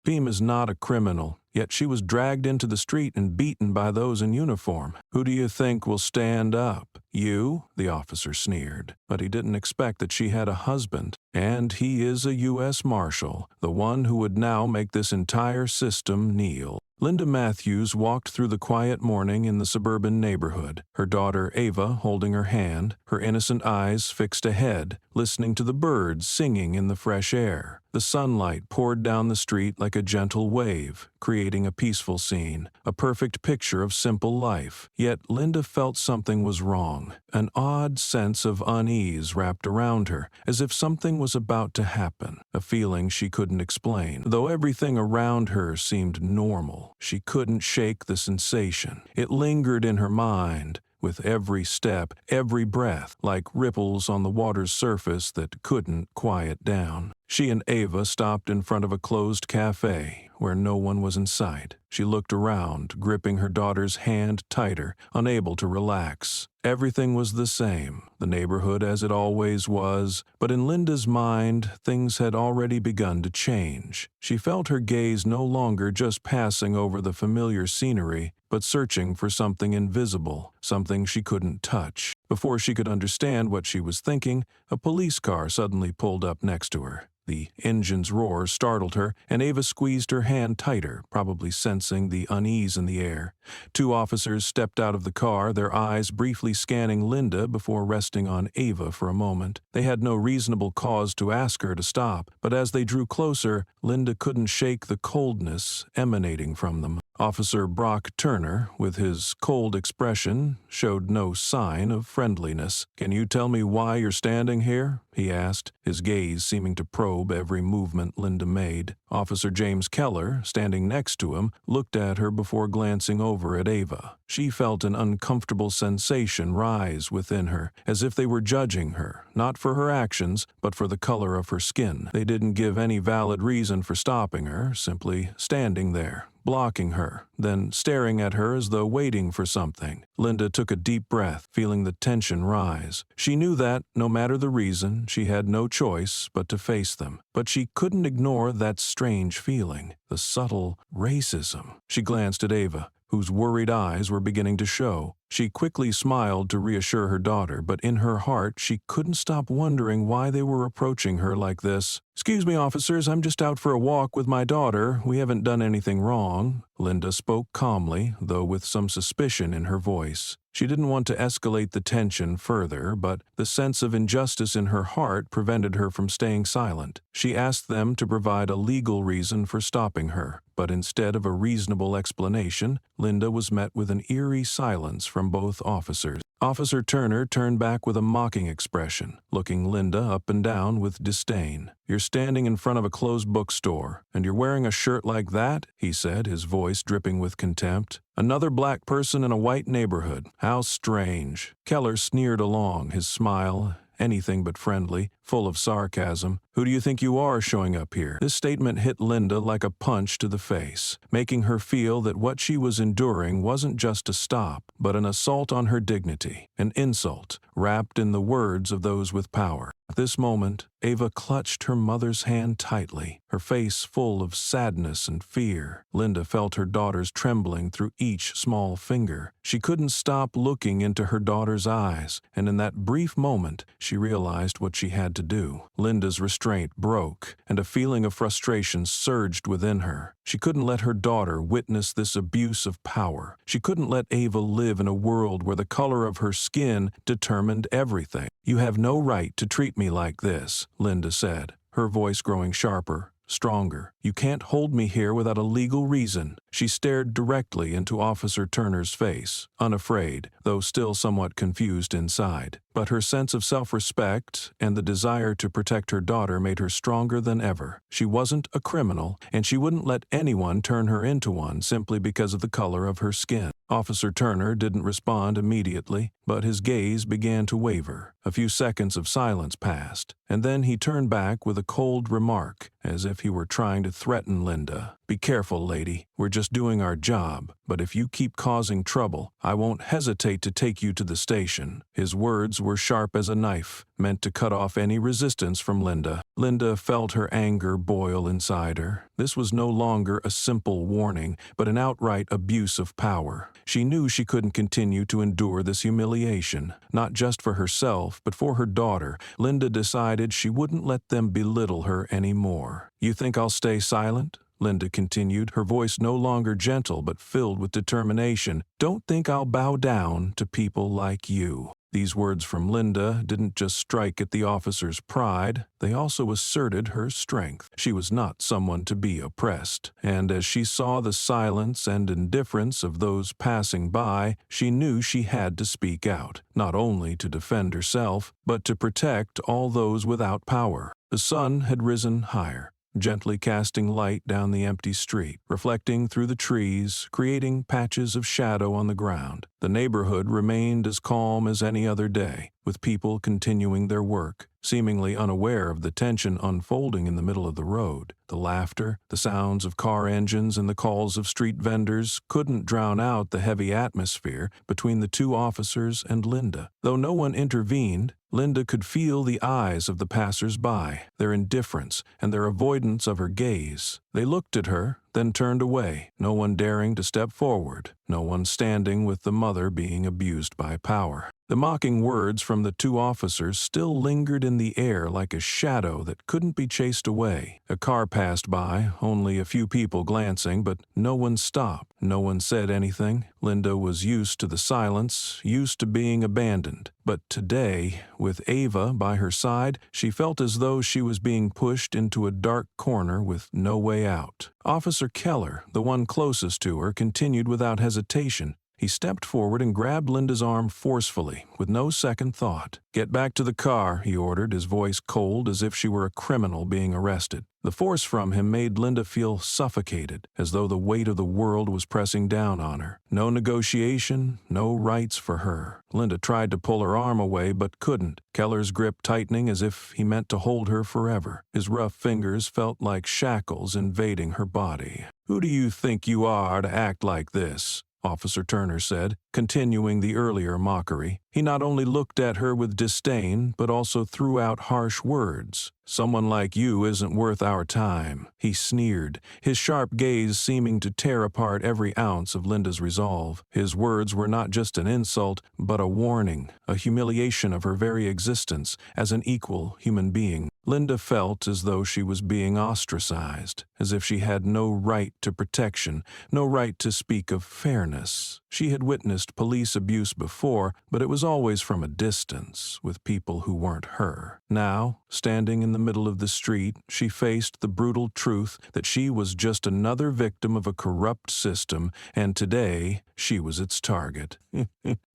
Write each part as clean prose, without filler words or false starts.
Beam is not a criminal, yet she was dragged into the street and beaten by those in uniform. Who do you think will stand up? You? The officer sneered, but he didn't expect that she had a husband. And he is a U.S. Marshal, the one who would now make this entire system kneel. Linda Matthews walked through the quiet morning in the suburban neighborhood, her daughter Ava holding her hand, her innocent eyes fixed ahead, listening to the birds singing in the fresh air. The sunlight poured down the street like a gentle wave, creating a peaceful scene, a perfect picture of simple life. Yet Linda felt something was wrong. An odd sense of unease wrapped around her, as if something was about to happen, a feeling she couldn't explain. Though everything around her seemed normal, she couldn't shake the sensation. It lingered in her mind, with every step, every breath, like ripples on the water's surface that couldn't quiet down. She and Ava stopped in front of a closed cafe where no one was in sight. She looked around, gripping her daughter's hand tighter, unable to relax. Everything was the same, the neighborhood as it always was, but in Linda's mind, things had already begun to change. She felt her gaze no longer just passing over the familiar scenery, but searching for something invisible, something she couldn't touch. Before she could understand what she was thinking, a police car suddenly pulled up next to her. The engine's roar startled her, and Ava squeezed her hand tighter, probably sensing the unease in the air. Two officers stepped out of the car, their eyes briefly scanning Linda before resting on Ava for a moment. They had no reasonable cause to ask her to stop, but as they drew closer, Linda couldn't shake the coldness emanating from them. Officer Brock Turner, with his cold expression, showed no sign of friendliness. "Can you tell me why you're standing here?" he asked, his gaze seeming to probe every movement Linda made. Officer James Keller, standing next to him, looked at her before glancing over at Ava. She felt an uncomfortable sensation rise within her, as if they were judging her, not for her actions, but for the color of her skin. They didn't give any valid reason for stopping her, simply standing there, blocking her, then staring at her as though waiting for something. Linda took a deep breath, feeling the tension rise. She knew that, no matter the reason, she had no choice but to face them. But she couldn't ignore that strange feeling, the subtle racism. She glanced at Ava, whose worried eyes were beginning to show. She quickly smiled to reassure her daughter, but in her heart she couldn't stop wondering why they were approaching her like this. "Excuse me, officers, I'm just out for a walk with my daughter. We haven't done anything wrong." Linda spoke calmly, though with some suspicion in her voice. She didn't want to escalate the tension further, but the sense of injustice in her heart prevented her from staying silent. She asked them to provide a legal reason for stopping her, but instead of a reasonable explanation, Linda was met with an eerie silence from both officers. Officer Turner turned back with a mocking expression, looking Linda up and down with disdain. "You're standing in front of a closed bookstore, and you're wearing a shirt like that?" he said, his voice dripping with contempt. "Another black person in a white neighborhood. How strange." Keller sneered along, his smile anything but friendly, full of sarcasm. "Who do you think you are showing up here?" This statement hit Linda like a punch to the face, making her feel that what she was enduring wasn't just a stop, but an assault on her dignity, an insult, wrapped in the words of those with power. At this moment, Ava clutched her mother's hand tightly, her face full of sadness and fear. Linda felt her daughter's trembling through each small finger. She couldn't stop looking into her daughter's eyes, and in that brief moment, she realized what she had to do. Linda's restraint broke, and a feeling of frustration surged within her. She couldn't let her daughter witness this abuse of power. She couldn't let Ava live in a world where the color of her skin determined everything. "You have no right to treat me like this," Linda said, her voice growing sharper, stronger. "You can't hold me here without a legal reason." She stared directly into Officer Turner's face, unafraid, though still somewhat confused inside. But her sense of self-respect and the desire to protect her daughter made her stronger than ever. She wasn't a criminal, and she wouldn't let anyone turn her into one simply because of the color of her skin. Officer Turner didn't respond immediately, but his gaze began to waver. A few seconds of silence passed, and then he turned back with a cold remark, as if he were trying to threaten Linda. "Be careful, lady. We're just doing our job, but if you keep causing trouble, I won't hesitate to take you to the station." His words were sharp as a knife, meant to cut off any resistance from Linda. Linda felt her anger boil inside her. This was no longer a simple warning, but an outright abuse of power. She knew she couldn't continue to endure this humiliation, not just for herself, but for her daughter. Linda decided she wouldn't let them belittle her anymore. "You think I'll stay silent?" Linda continued, her voice no longer gentle but filled with determination. "Don't think I'll bow down to people like you." These words from Linda didn't just strike at the officer's pride, they also asserted her strength. She was not someone to be oppressed, and as she saw the silence and indifference of those passing by, she knew she had to speak out, not only to defend herself, but to protect all those without power. The sun had risen higher, gently casting light down the empty street, reflecting through the trees, creating patches of shadow on the ground. The neighborhood remained as calm as any other day, with people continuing their work, seemingly unaware of the tension unfolding in the middle of the road. The laughter, the sounds of car engines, and the calls of street vendors couldn't drown out the heavy atmosphere between the two officers and Linda. Though no one intervened, Linda could feel the eyes of the passers-by, their indifference and their avoidance of her gaze. They looked at her, then turned away, no one daring to step forward, no one standing with the mother being abused by power. The mocking words from the two officers still lingered in the air like a shadow that couldn't be chased away. A car passed by, only a few people glancing, but no one stopped. No one said anything. Linda was used to the silence, used to being abandoned. But today, with Ava by her side, she felt as though she was being pushed into a dark corner with no way out. Officer Keller, the one closest to her, continued without hesitation. He stepped forward and grabbed Linda's arm forcefully, with no second thought. "Get back to the car," he ordered, his voice cold as if she were a criminal being arrested. The force from him made Linda feel suffocated, as though the weight of the world was pressing down on her. No negotiation, no rights for her. Linda tried to pull her arm away but couldn't, Keller's grip tightening as if he meant to hold her forever. His rough fingers felt like shackles invading her body. "Who do you think you are to act like this?" Officer Turner said, continuing the earlier mockery. He not only looked at her with disdain, but also threw out harsh words. "Someone like you isn't worth our time," he sneered, his sharp gaze seeming to tear apart every ounce of Linda's resolve. His words were not just an insult, but a warning, a humiliation of her very existence as an equal human being. Linda felt as though she was being ostracized, as if she had no right to protection, no right to speak of fairness. She had witnessed police abuse before, but it was always from a distance, with people who weren't her. Now, standing in the middle of the street, she faced the brutal truth that she was just another victim of a corrupt system, and today she was its target.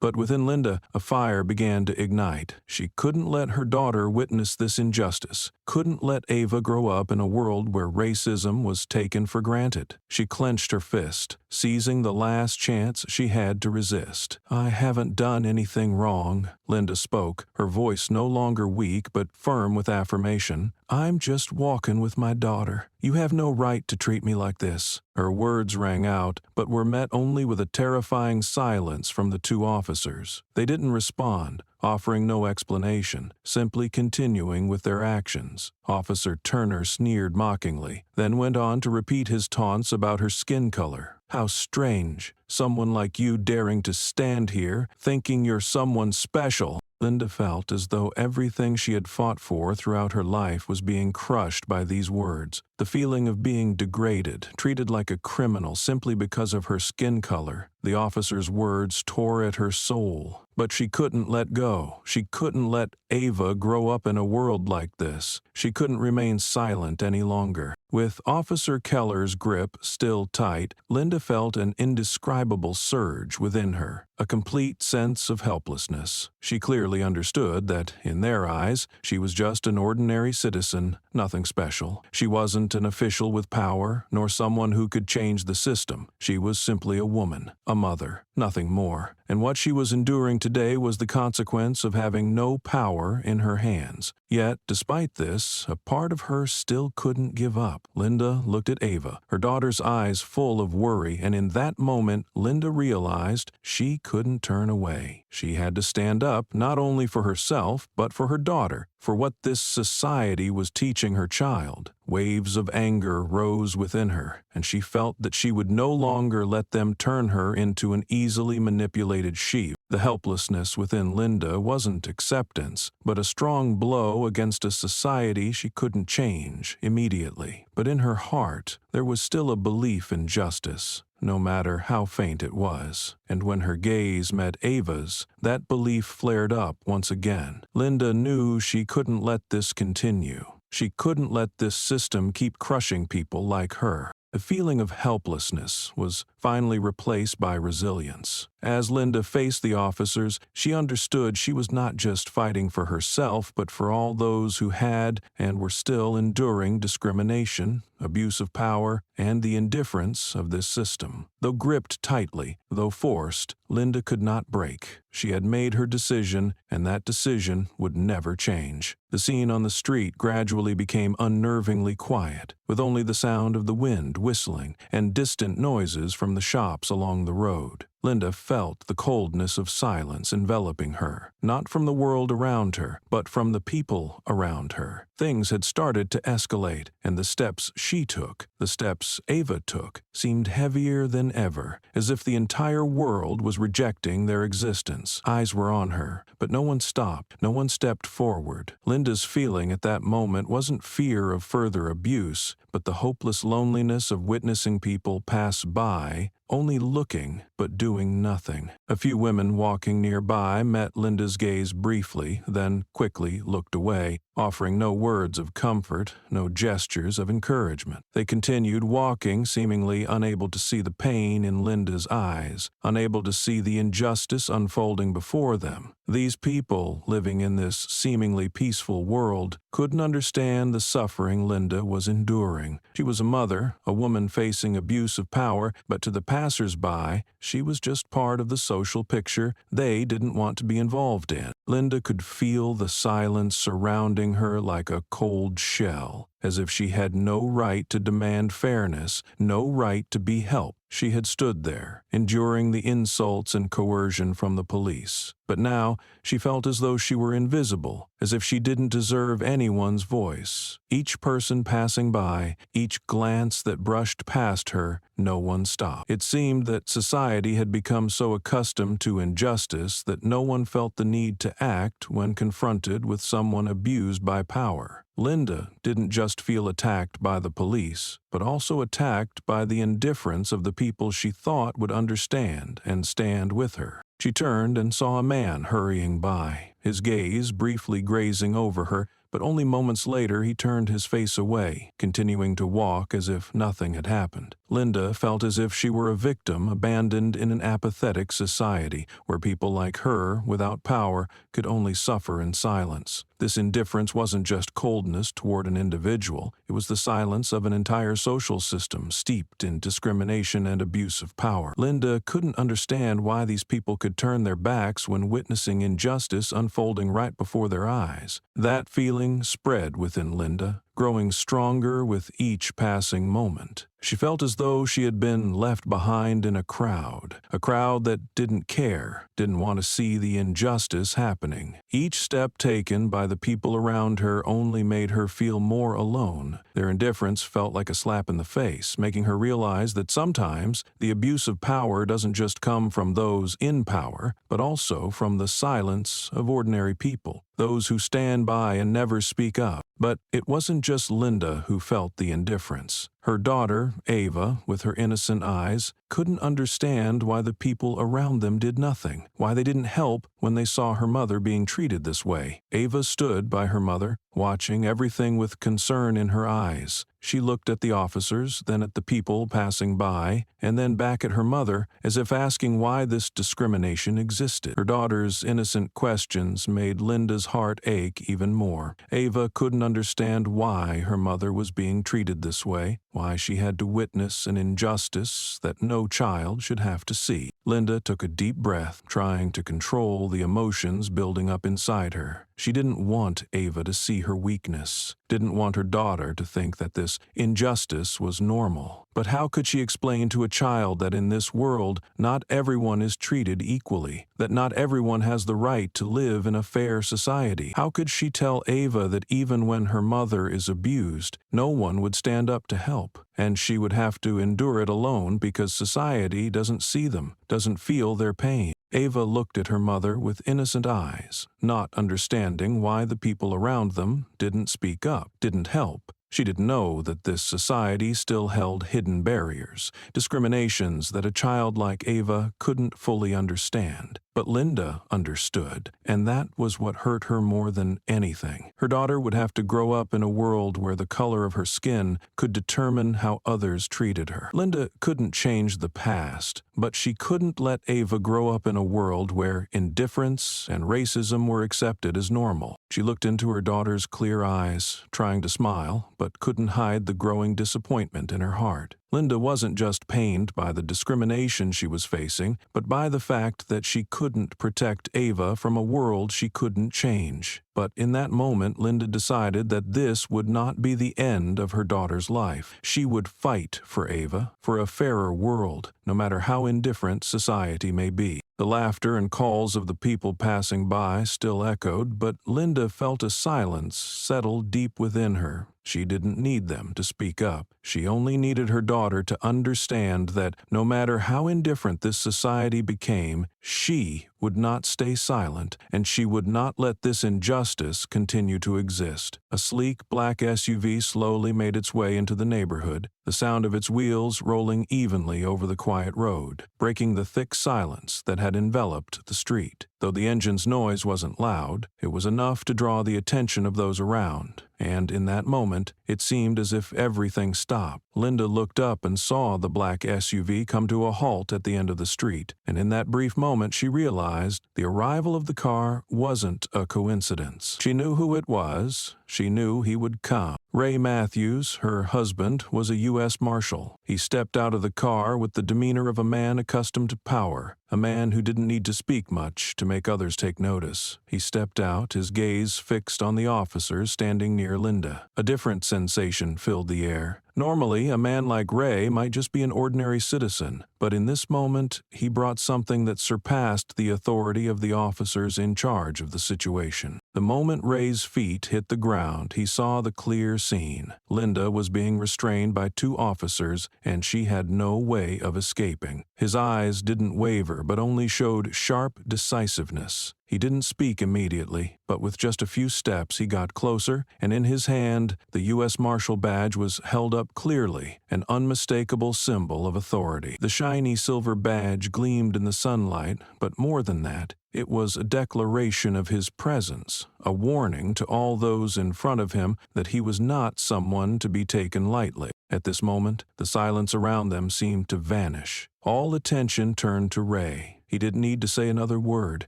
But within Linda, a fire began to ignite. She couldn't let her daughter witness this injustice, couldn't let Ava grow up in a world where racism was taken for granted. She clenched her fist, seizing the last chance she had to resist. "I haven't done anything wrong," Linda spoke, her voice no longer weak but firm with affirmation. "I'm just walking with my daughter. You have no right to treat me like this." Her words rang out, but were met only with a terrifying silence from the two officers. They didn't respond, offering no explanation, simply continuing with their actions. Officer Turner sneered mockingly, then went on to repeat his taunts about her skin color. "How strange, someone like you daring to stand here, thinking you're someone special." Linda felt as though everything she had fought for throughout her life was being crushed by these words. The feeling of being degraded, treated like a criminal simply because of her skin color. The officer's words tore at her soul. But she couldn't let go. She couldn't let Ava grow up in a world like this. She couldn't remain silent any longer. With Officer Keller's grip still tight, Linda felt an indescribable surge within her, a complete sense of helplessness. She clearly understood that, in their eyes, she was just an ordinary citizen, nothing special. She wasn't an official with power, nor someone who could change the system. She was simply a woman, a mother, nothing more. And what she was enduring today was the consequence of having no power in her hands. Yet, despite this, a part of her still couldn't give up. Linda looked at Ava, her daughter's eyes full of worry, and in that moment, Linda realized she couldn't turn away. She had to stand up not only for herself, but for her daughter, for what this society was teaching her child. Waves of anger rose within her, and she felt that she would no longer let them turn her into an easily manipulated sheep. The helplessness within Linda wasn't acceptance, but a strong blow against a society she couldn't change immediately. But in her heart, there was still a belief in justice, no matter how faint it was. And when her gaze met Ava's, that belief flared up once again. Linda knew she couldn't let this continue. She couldn't let this system keep crushing people like her. The feeling of helplessness was finally replaced by resilience. As Linda faced the officers, she understood she was not just fighting for herself, but for all those who had and were still enduring discrimination, abuse of power, and the indifference of this system. Though gripped tightly, though forced, Linda could not break. She had made her decision, and that decision would never change. The scene on the street gradually became unnervingly quiet, with only the sound of the wind whistling and distant noises from the shops along the road. Linda felt the coldness of silence enveloping her, not from the world around her, but from the people around her. Things had started to escalate, and the steps she took, the steps Ava took, seemed heavier than ever, as if the entire world was rejecting their existence. Eyes were on her, but no one stopped, no one stepped forward. Linda's feeling at that moment wasn't fear of further abuse, but the hopeless loneliness of witnessing people pass by, only looking but doing nothing. A few women walking nearby met Linda's gaze briefly, then quickly looked away, offering no words of comfort, no gestures of encouragement. They continued walking, seemingly unable to see the pain in Linda's eyes, unable to see the injustice unfolding before them. These people, living in this seemingly peaceful world, couldn't understand the suffering Linda was enduring. She was a mother, a woman facing abuse of power, but to the passers-by, she was just part of the social picture they didn't want to be involved in. Linda could feel the silence surrounding her like a cold shell, as if she had no right to demand fairness, no right to be helped. She had stood there, enduring the insults and coercion from the police. But now, she felt as though she were invisible, as if she didn't deserve anyone's voice. Each person passing by, each glance that brushed past her, no one stopped. It seemed that society had become so accustomed to injustice that no one felt the need to act when confronted with someone abused by power. Linda didn't just feel attacked by the police, but also attacked by the indifference of the people she thought would understand and stand with her. She turned and saw a man hurrying by, his gaze briefly grazing over her, but only moments later he turned his face away, continuing to walk as if nothing had happened. Linda felt as if she were a victim abandoned in an apathetic society, where people like her, without power, could only suffer in silence. This indifference wasn't just coldness toward an individual, it was the silence of an entire social system steeped in discrimination and abuse of power. Linda couldn't understand why these people could turn their backs when witnessing injustice unfolding right before their eyes. That feeling spread within Linda, growing stronger with each passing moment. She felt as though she had been left behind in a crowd that didn't care, didn't want to see the injustice happening. Each step taken by the people around her only made her feel more alone. Their indifference felt like a slap in the face, making her realize that sometimes the abuse of power doesn't just come from those in power, but also from the silence of ordinary people, those who stand by and never speak up. But it wasn't just Linda who felt the indifference. Her daughter, Ava, with her innocent eyes, couldn't understand why the people around them did nothing, why they didn't help when they saw her mother being treated this way. Ava stood by her mother, watching everything with concern in her eyes. She looked at the officers, then at the people passing by, and then back at her mother, as if asking why this discrimination existed. Her daughter's innocent questions made Linda's heart ache even more. Ava couldn't understand why her mother was being treated this way, why she had to witness an injustice that no child should have to see. Linda took a deep breath, trying to control the emotions building up inside her. She didn't want Ava to see her weakness, didn't want her daughter to think that this injustice was normal. But how could she explain to a child that in this world not everyone is treated equally, that not everyone has the right to live in a fair society? How could she tell Ava that even when her mother is abused, no one would stand up to help, and she would have to endure it alone because society doesn't see them, doesn't feel their pain? Ava looked at her mother with innocent eyes, not understanding why the people around them didn't speak up, didn't help. She didn't know that this society still held hidden barriers, discriminations that a child like Ava couldn't fully understand. But Linda understood, and that was what hurt her more than anything. Her daughter would have to grow up in a world where the color of her skin could determine how others treated her. Linda couldn't change the past, but she couldn't let Ava grow up in a world where indifference and racism were accepted as normal. She looked into her daughter's clear eyes, trying to smile, but couldn't hide the growing disappointment in her heart. Linda wasn't just pained by the discrimination she was facing, but by the fact that she couldn't protect Ava from a world she couldn't change. But in that moment, Linda decided that this would not be the end of her daughter's life. She would fight for Ava, for a fairer world, no matter how indifferent society may be. The laughter and calls of the people passing by still echoed, but Linda felt a silence settle deep within her. She didn't need them to speak up. She only needed her daughter to understand that no matter how indifferent this society became, she would not stay silent, and she would not let this injustice continue to exist. A sleek black SUV slowly made its way into the neighborhood, the sound of its wheels rolling evenly over the quiet road, breaking the thick silence that had enveloped the street. Though the engine's noise wasn't loud, it was enough to draw the attention of those around, and in that moment, it seemed as if everything stopped. Linda looked up and saw the black SUV come to a halt at the end of the street, and in that brief moment she realized the arrival of the car wasn't a coincidence. She knew who it was. She knew he would come. Ray Matthews, her husband, was a U.S. Marshal. He stepped out of the car with the demeanor of a man accustomed to power, a man who didn't need to speak much to make others take notice. He stepped out, his gaze fixed on the officers standing near Linda. A different sensation filled the air. Normally, a man like Ray might just be an ordinary citizen, but in this moment, he brought something that surpassed the authority of the officers in charge of the situation. The moment Ray's feet hit the ground, he saw the clear scene. Linda was being restrained by two officers, and she had no way of escaping. His eyes didn't waver, but only showed sharp decisiveness. He didn't speak immediately, but with just a few steps he got closer, and in his hand, the U.S. Marshal badge was held up clearly, an unmistakable symbol of authority. The shiny silver badge gleamed in the sunlight, but more than that, it was a declaration of his presence, a warning to all those in front of him that he was not someone to be taken lightly. At this moment, the silence around them seemed to vanish. All attention turned to Ray. He didn't need to say another word.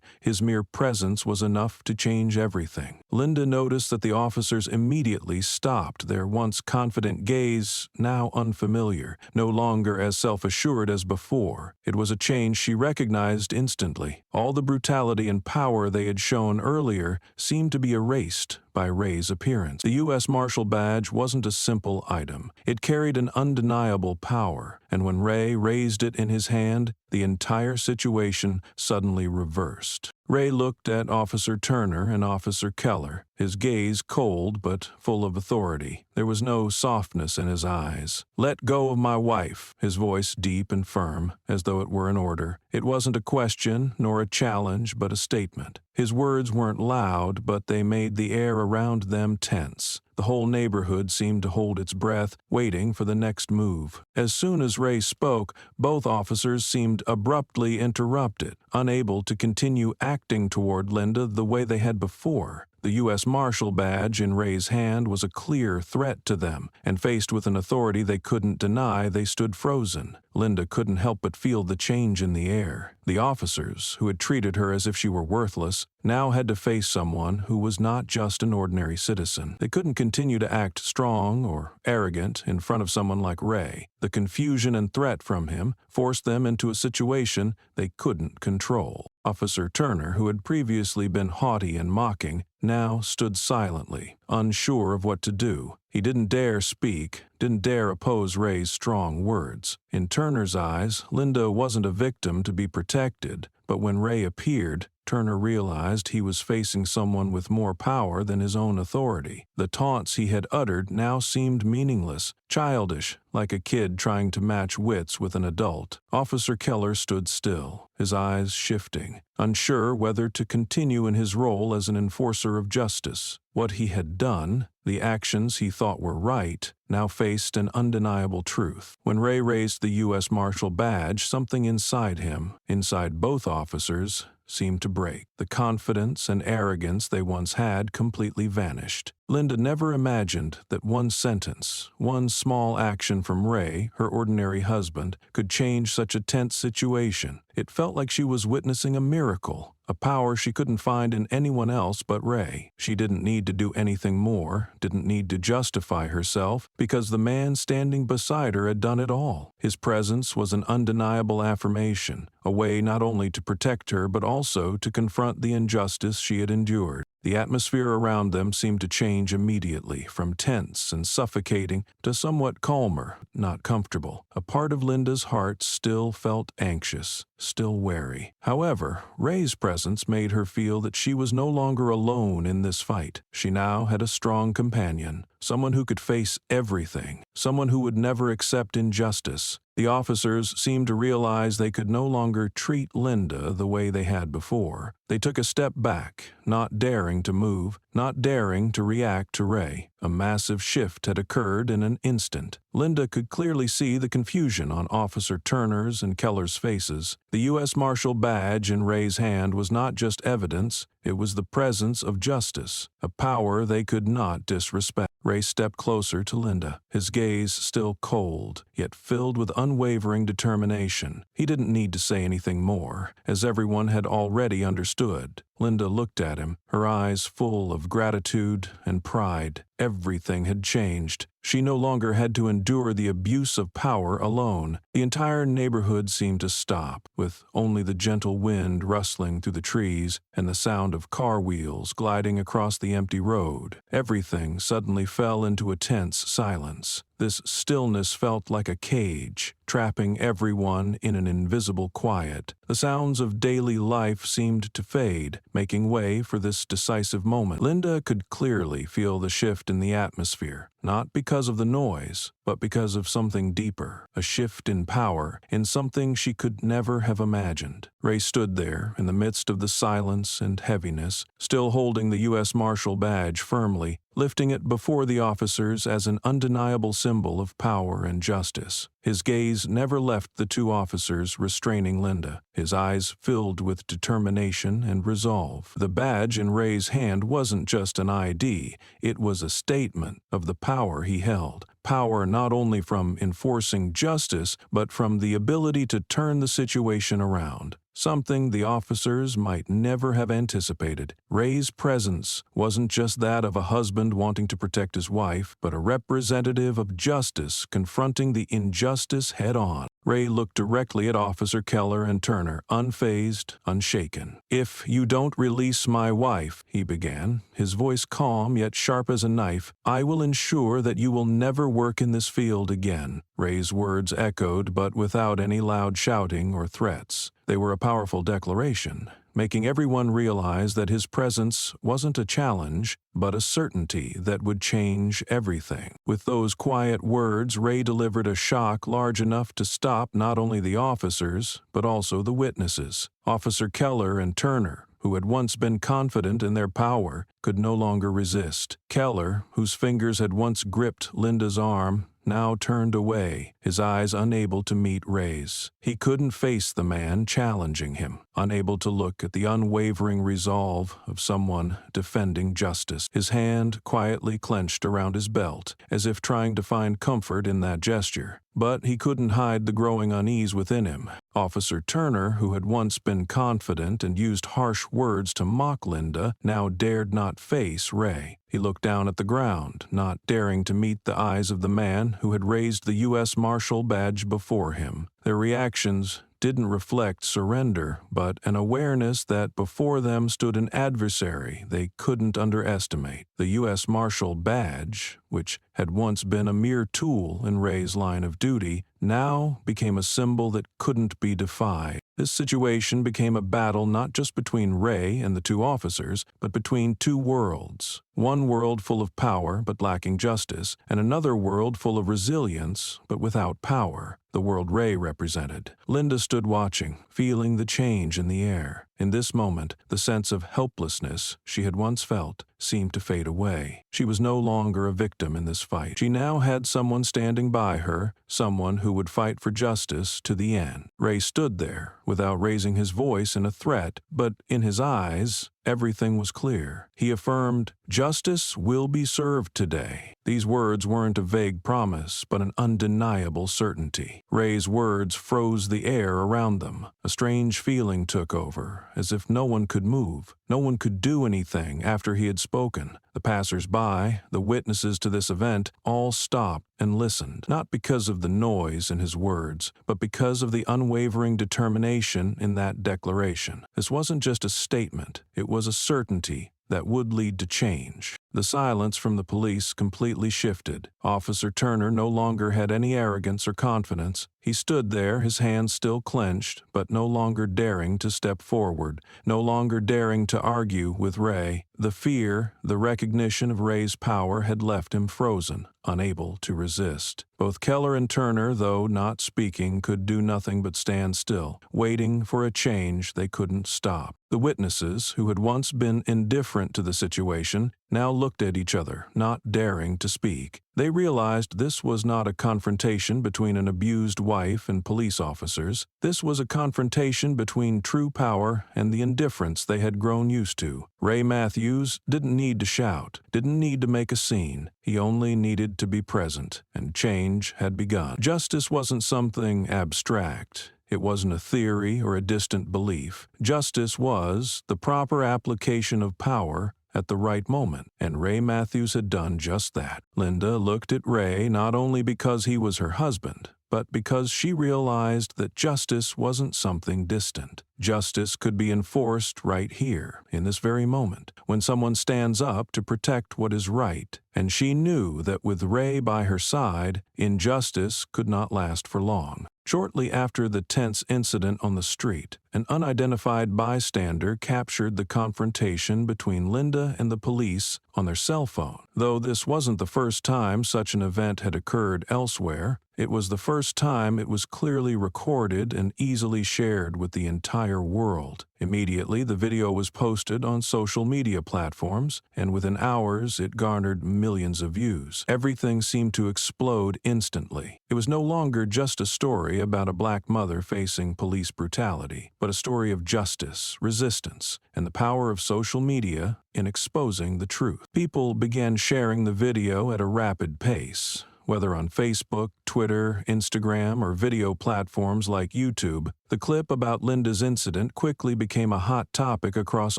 His mere presence was enough to change everything. Linda noticed that the officers immediately stopped, their once confident gaze now unfamiliar, no longer as self-assured as before. It was a change she recognized instantly. All the brutality and power they had shown earlier seemed to be erased by Ray's appearance. The U.S. Marshal badge wasn't a simple item. It carried an undeniable power, and when Ray raised it in his hand, the entire situation suddenly reversed. Ray looked at Officer Turner and Officer Keller, his gaze cold but full of authority. There was no softness in his eyes. "Let go of my wife," his voice deep and firm, as though it were an order. It wasn't a question nor a challenge, but a statement. His words weren't loud, but they made the air around them tense. The whole neighborhood seemed to hold its breath, waiting for the next move. As soon as Ray spoke, both officers seemed abruptly interrupted, unable to continue acting toward Linda the way they had before. The U.S. Marshal badge in Ray's hand was a clear threat to them, and faced with an authority they couldn't deny, they stood frozen. Linda couldn't help but feel the change in the air. The officers, who had treated her as if she were worthless, now had to face someone who was not just an ordinary citizen. They couldn't continue to act strong or arrogant in front of someone like Ray. The confusion and threat from him forced them into a situation they couldn't control. Officer Turner, who had previously been haughty and mocking, now stood silently, unsure of what to do. He didn't dare speak, didn't dare oppose Ray's strong words. In Turner's eyes, Linda wasn't a victim to be protected, but when Ray appeared, Turner realized he was facing someone with more power than his own authority. The taunts he had uttered now seemed meaningless, childish, like a kid trying to match wits with an adult. Officer Keller stood still, his eyes shifting, unsure whether to continue in his role as an enforcer of justice. What he had done, the actions he thought were right, now faced an undeniable truth. When Ray raised the U.S. Marshal badge, something inside him, inside both officers, seemed to break. The confidence and arrogance they once had completely vanished. Linda never imagined that one sentence, one small action from Ray, her ordinary husband, could change such a tense situation. It felt like she was witnessing a miracle, a power she couldn't find in anyone else but Ray. She didn't need to do anything more, didn't need to justify herself, because the man standing beside her had done it all. His presence was an undeniable affirmation, a way not only to protect her but also to confront the injustice she had endured. The atmosphere around them seemed to change immediately, from tense and suffocating to somewhat calmer, not comfortable. A part of Linda's heart still felt anxious, still wary. However, Ray's presence made her feel that she was no longer alone in this fight. She now had a strong companion, someone who could face everything, someone who would never accept injustice. The officers seemed to realize they could no longer treat Linda the way they had before. They took a step back, not daring to move, not daring to react to Ray. A massive shift had occurred in an instant. Linda could clearly see the confusion on Officer Turner's and Keller's faces. The U.S. Marshal badge in Ray's hand was not just evidence, it was the presence of justice, a power they could not disrespect. Ray stepped closer to Linda, his gaze still cold, yet filled with unwavering determination. He didn't need to say anything more, as everyone had already understood. Linda looked at him, her eyes full of gratitude and pride. Everything had changed. She no longer had to endure the abuse of power alone. The entire neighborhood seemed to stop, with only the gentle wind rustling through the trees and the sound of car wheels gliding across the empty road. Everything suddenly fell into a tense silence. This stillness felt like a cage, trapping everyone in an invisible quiet. The sounds of daily life seemed to fade, making way for this decisive moment. Linda could clearly feel the shift in the atmosphere, not because of the noise, but because of something deeper, a shift in power, in something she could never have imagined. Ray stood there in the midst of the silence and heaviness, still holding the U.S. Marshal badge firmly, lifting it before the officers as an undeniable symbol of power and justice. His gaze never left the two officers restraining Linda, his eyes filled with determination and resolve. The badge in Ray's hand wasn't just an ID, it was a statement of the power he held. Power not only from enforcing justice, but from the ability to turn the situation around. Something the officers might never have anticipated. Ray's presence wasn't just that of a husband wanting to protect his wife, but a representative of justice confronting the injustice head-on. Ray looked directly at Officer Keller and Turner, unfazed, unshaken. "If you don't release my wife," he began, his voice calm yet sharp as a knife, "I will ensure that you will never work in this field again." Ray's words echoed, but without any loud shouting or threats. They were a powerful declaration, making everyone realize that his presence wasn't a challenge, but a certainty that would change everything. With those quiet words, Ray delivered a shock large enough to stop not only the officers, but also the witnesses. Officer Keller and Turner, who had once been confident in their power, could no longer resist. Keller, whose fingers had once gripped Linda's arm, now turned away, his eyes unable to meet Ray's. He couldn't face the man challenging him, unable to look at the unwavering resolve of someone defending justice. His hand quietly clenched around his belt, as if trying to find comfort in that gesture. But he couldn't hide the growing unease within him. Officer Turner, who had once been confident and used harsh words to mock Linda, now dared not face Ray. He looked down at the ground, not daring to meet the eyes of the man who had raised the U.S. Marshal badge before him. Their reactions didn't reflect surrender, but an awareness that before them stood an adversary they couldn't underestimate. The U.S. Marshal badge, which had once been a mere tool in Ray's line of duty, now became a symbol that couldn't be defied. This situation became a battle not just between Ray and the two officers, but between two worlds. One world full of power but lacking justice, and another world full of resilience but without power, the world Ray represented. Linda stood watching, feeling the change in the air. In this moment, the sense of helplessness she had once felt seemed to fade away. She was no longer a victim in this fight. She now had someone standing by her, someone who would fight for justice to the end. Ray stood there, without raising his voice in a threat, but in his eyes, everything was clear. He affirmed, "Justice will be served today." These words weren't a vague promise, but an undeniable certainty. Ray's words froze the air around them. A strange feeling took over, as if no one could move. No one could do anything after he had spoken. The passers-by, the witnesses to this event, all stopped and listened, not because of the noise in his words, but because of the unwavering determination in that declaration. This wasn't just a statement, it was a certainty that would lead to change. The silence from the police completely shifted. Officer Turner no longer had any arrogance or confidence. He stood there, his hands still clenched, but no longer daring to step forward, no longer daring to argue with Ray. The fear, the recognition of Ray's power had left him frozen, unable to resist. Both Keller and Turner, though not speaking, could do nothing but stand still, waiting for a change they couldn't stop. The witnesses, who had once been indifferent to the situation, now looked at each other, not daring to speak. They realized this was not a confrontation between an abused wife and police officers. This was a confrontation between true power and the indifference they had grown used to. Ray Matthews didn't need to shout, didn't need to make a scene. He only needed to be present, and change had begun. Justice wasn't something abstract. It wasn't a theory or a distant belief. Justice was the proper application of power at the right moment, and Ray Matthews had done just that. Linda looked at Ray not only because he was her husband, but because she realized that justice wasn't something distant. Justice could be enforced right here, in this very moment, when someone stands up to protect what is right. And she knew that with Ray by her side, injustice could not last for long. Shortly after the tense incident on the street, an unidentified bystander captured the confrontation between Linda and the police on their cell phone. Though this wasn't the first time such an event had occurred elsewhere, it was the first time it was clearly recorded and easily shared with the entire world. Immediately, the video was posted on social media platforms, and within hours it garnered millions of views. Everything seemed to explode instantly. It was no longer just a story about a black mother facing police brutality, but a story of justice, resistance, and the power of social media in exposing the truth. People began sharing the video at a rapid pace. Whether on Facebook, Twitter, Instagram, or video platforms like YouTube, the clip about Linda's incident quickly became a hot topic across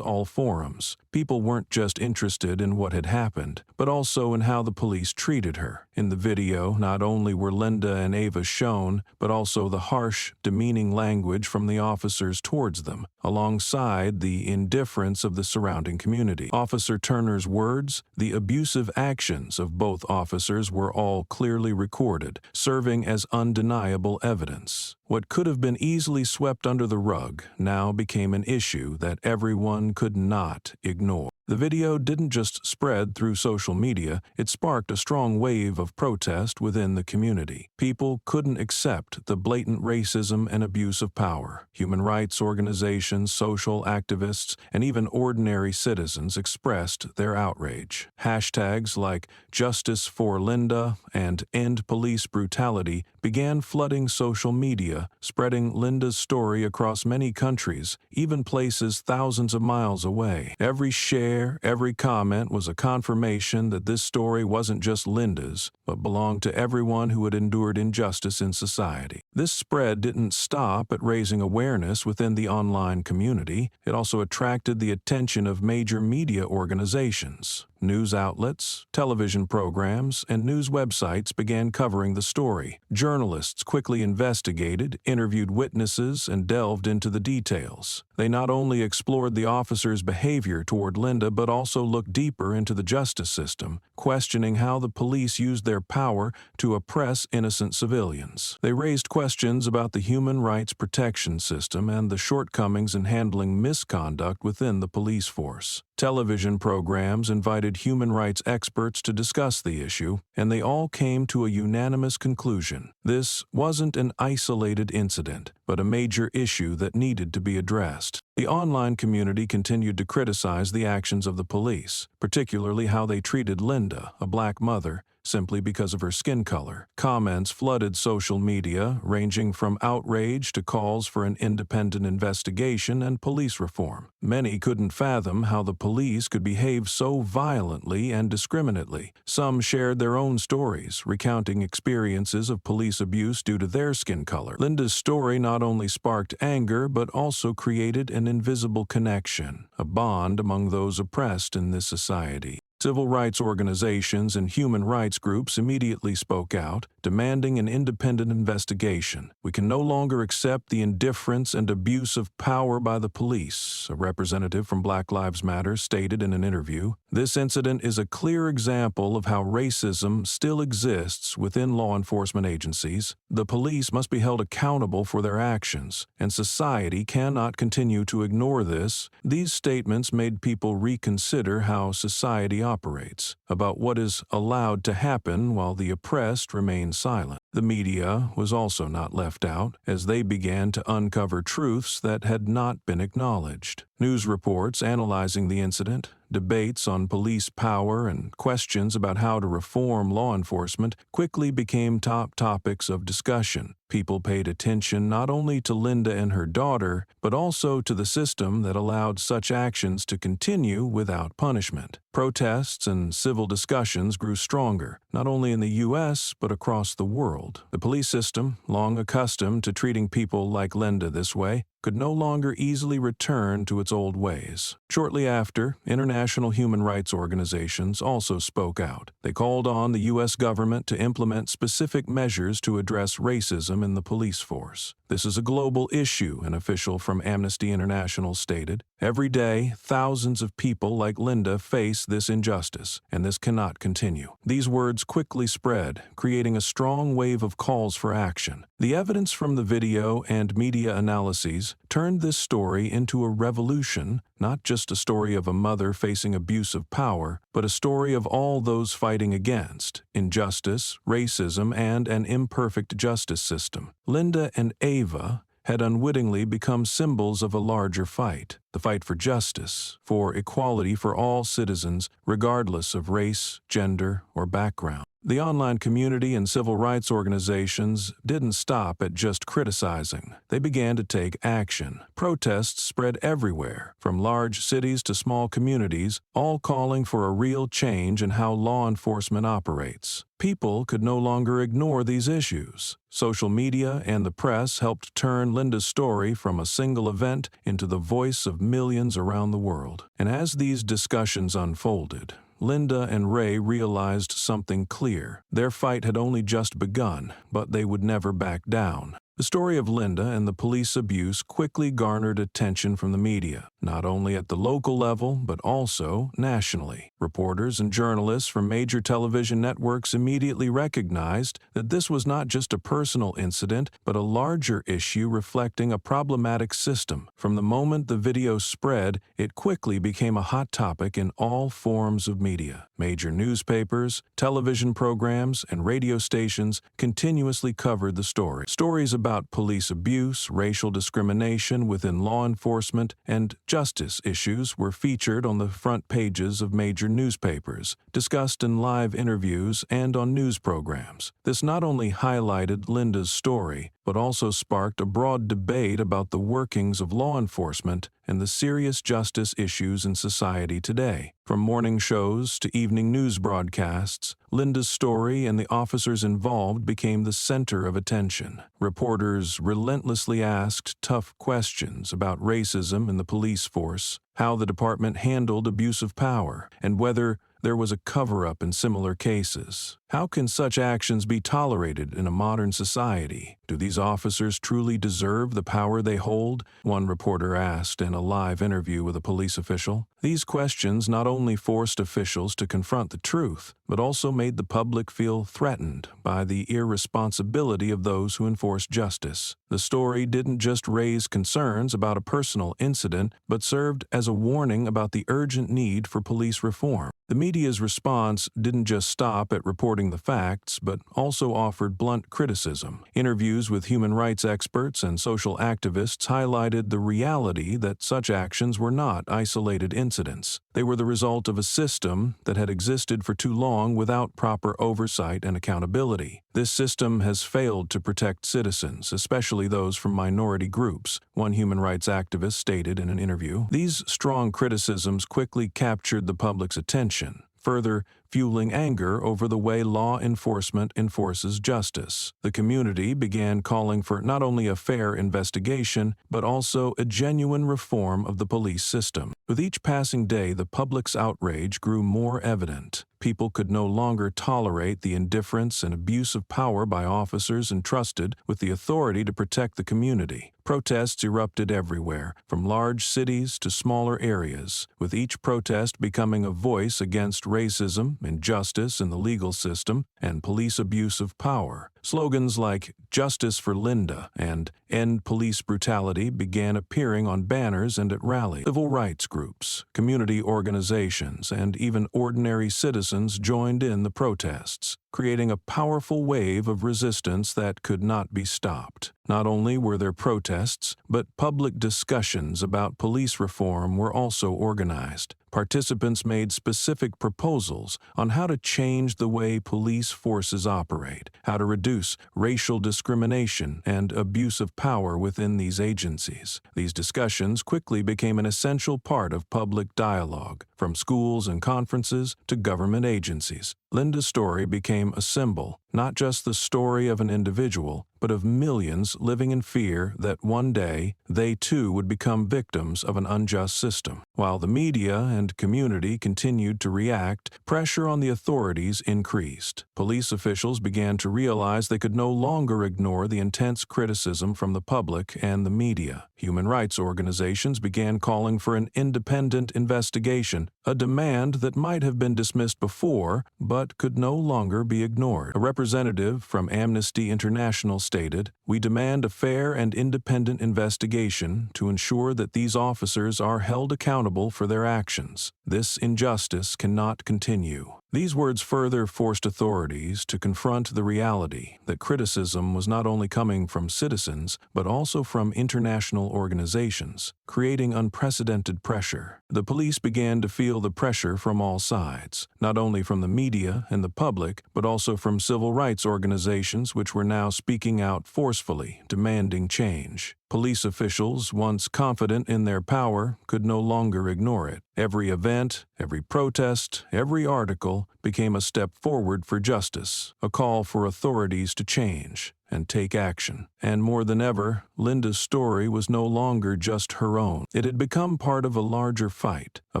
all forums. People weren't just interested in what had happened, but also in how the police treated her. In the video, not only were Linda and Ava shown, but also the harsh, demeaning language from the officers towards them, alongside the indifference of the surrounding community. Officer Turner's words, the abusive actions of both officers were all clearly recorded, serving as undeniable evidence. What could have been easily swept under the rug now became an issue that everyone could not ignore. The video didn't just spread through social media, it sparked a strong wave of protest within the community. People couldn't accept the blatant racism and abuse of power. Human rights organizations, social activists, and even ordinary citizens expressed their outrage. Hashtags like Justice for Linda and End Police Brutality began flooding social media, spreading Linda's story across many countries, even places thousands of miles away. Every share, share, every comment was a confirmation that this story wasn't just Linda's, but belonged to everyone who had endured injustice in society. This spread didn't stop at raising awareness within the online community. It also attracted the attention of major media organizations. News outlets, television programs, and news websites began covering the story. Journalists quickly investigated, interviewed witnesses, and delved into the details. They not only explored the officer's behavior toward Linda, but also looked deeper into the justice system, questioning how the police used their power to oppress innocent civilians. They raised questions about the human rights protection system and the shortcomings in handling misconduct within the police force. Television programs invited human rights experts to discuss the issue, and they all came to a unanimous conclusion. This wasn't an isolated incident, but a major issue that needed to be addressed. The online community continued to criticize the actions of the police, particularly how they treated Linda, a black mother, simply because of her skin color. Comments flooded social media, ranging from outrage to calls for an independent investigation and police reform. Many couldn't fathom how the police could behave so violently and discriminately. Some shared their own stories, recounting experiences of police abuse due to their skin color. Linda's story not only sparked anger, but also created an invisible connection, a bond among those oppressed in this society. Civil rights organizations and human rights groups immediately spoke out, demanding an independent investigation. "We can no longer accept the indifference and abuse of power by the police," a representative from Black Lives Matter stated in an interview. "This incident is a clear example of how racism still exists within law enforcement agencies. The police must be held accountable for their actions, and society cannot continue to ignore this." These statements made people reconsider how society operates, about what is allowed to happen while the oppressed remain silent. The media was also not left out, as they began to uncover truths that had not been acknowledged. News reports analyzing the incident, debates on police power, and questions about how to reform law enforcement quickly became top topics of discussion. People paid attention not only to Linda and her daughter, but also to the system that allowed such actions to continue without punishment. Protests and civil discussions grew stronger, not only in the U.S., but across the world. The police system, long accustomed to treating people like Linda this way, could no longer easily return to its old ways. Shortly after, international human rights organizations also spoke out. They called on the U.S. government to implement specific measures to address racism in the police force. "This is a global issue," an official from Amnesty International stated. "Every day, thousands of people like Linda face this injustice, and this cannot continue." These words quickly spread, creating a strong wave of calls for action. The evidence from the video and media analyses turned this story into a revolution, not just a story of a mother facing abuse of power, but a story of all those fighting against injustice, racism, and an imperfect justice system. Linda and Ava had unwittingly become symbols of a larger fight, the fight for justice, for equality for all citizens, regardless of race, gender, or background. The online community and civil rights organizations didn't stop at just criticizing. They began to take action. Protests spread everywhere, from large cities to small communities, all calling for a real change in how law enforcement operates. People could no longer ignore these issues. Social media and the press helped turn Linda's story from a single event into the voice of millions around the world. And as these discussions unfolded, Linda and Ray realized something clear. Their fight had only just begun, but they would never back down. The story of Linda and the police abuse quickly garnered attention from the media, not only at the local level, but also nationally. Reporters and journalists from major television networks immediately recognized that this was not just a personal incident, but a larger issue reflecting a problematic system. From the moment the video spread, it quickly became a hot topic in all forms of media. Major newspapers, television programs, and radio stations continuously covered the story. Stories about police abuse, racial discrimination within law enforcement, and justice issues were featured on the front pages of major newspapers, discussed in live interviews and on news programs. This not only highlighted Linda's story, but also sparked a broad debate about the workings of law enforcement and the serious justice issues in society today. From morning shows to evening news broadcasts, Linda's story and the officers involved became the center of attention. Reporters relentlessly asked tough questions about racism in the police force, how the department handled abuse of power, and whether there was a cover-up in similar cases. How can such actions be tolerated in a modern society? Do these officers truly deserve the power they hold? One reporter asked in a live interview with a police official. These questions not only forced officials to confront the truth, but also made the public feel threatened by the irresponsibility of those who enforce justice. The story didn't just raise concerns about a personal incident, but served as a warning about the urgent need for police reform. The media's response didn't just stop at reporting the facts, but also offered blunt criticism. Interviews with human rights experts and social activists highlighted the reality that such actions were not isolated incidents. They were the result of a system that had existed for too long without proper oversight and accountability. This system has failed to protect citizens, especially those from minority groups, one human rights activist stated in an interview. These strong criticisms quickly captured the public's attention, further fueling anger over the way law enforcement enforces justice. The community began calling for not only a fair investigation, but also a genuine reform of the police system. With each passing day, the public's outrage grew more evident. People could no longer tolerate the indifference and abuse of power by officers entrusted with the authority to protect the community. Protests erupted everywhere, from large cities to smaller areas, with each protest becoming a voice against racism, injustice in the legal system, and police abuse of power. Slogans like "Justice for Linda" and "End Police Brutality" began appearing on banners and at rallies. Civil rights groups, community organizations, and even ordinary citizens joined in the protests, creating a powerful wave of resistance that could not be stopped. Not only were there protests, but public discussions about police reform were also organized. Participants made specific proposals on how to change the way police forces operate, how to reduce racial discrimination and abuse of power within these agencies. These discussions quickly became an essential part of public dialogue, from schools and conferences to government agencies. Linda's story became a symbol, not just the story of an individual, but of millions living in fear that one day they too would become victims of an unjust system. While the media and community continued to react, pressure on the authorities increased. Police officials began to realize they could no longer ignore the intense criticism from the public and the media. Human rights organizations began calling for an independent investigation, a demand that might have been dismissed before, but could no longer be ignored. A representative from Amnesty International stated, "We demand a fair and independent investigation to ensure that these officers are held accountable for their actions. This injustice cannot continue." These words further forced authorities to confront the reality that criticism was not only coming from citizens, but also from international organizations, creating unprecedented pressure. The police began to feel the pressure from all sides, not only from the media and the public, but also from civil rights organizations which were now speaking out forcefully, demanding change. Police officials, once confident in their power, could no longer ignore it. Every event, every protest, every article became a step forward for justice, a call for authorities to change and take action. And more than ever, Linda's story was no longer just her own. It had become part of a larger fight, a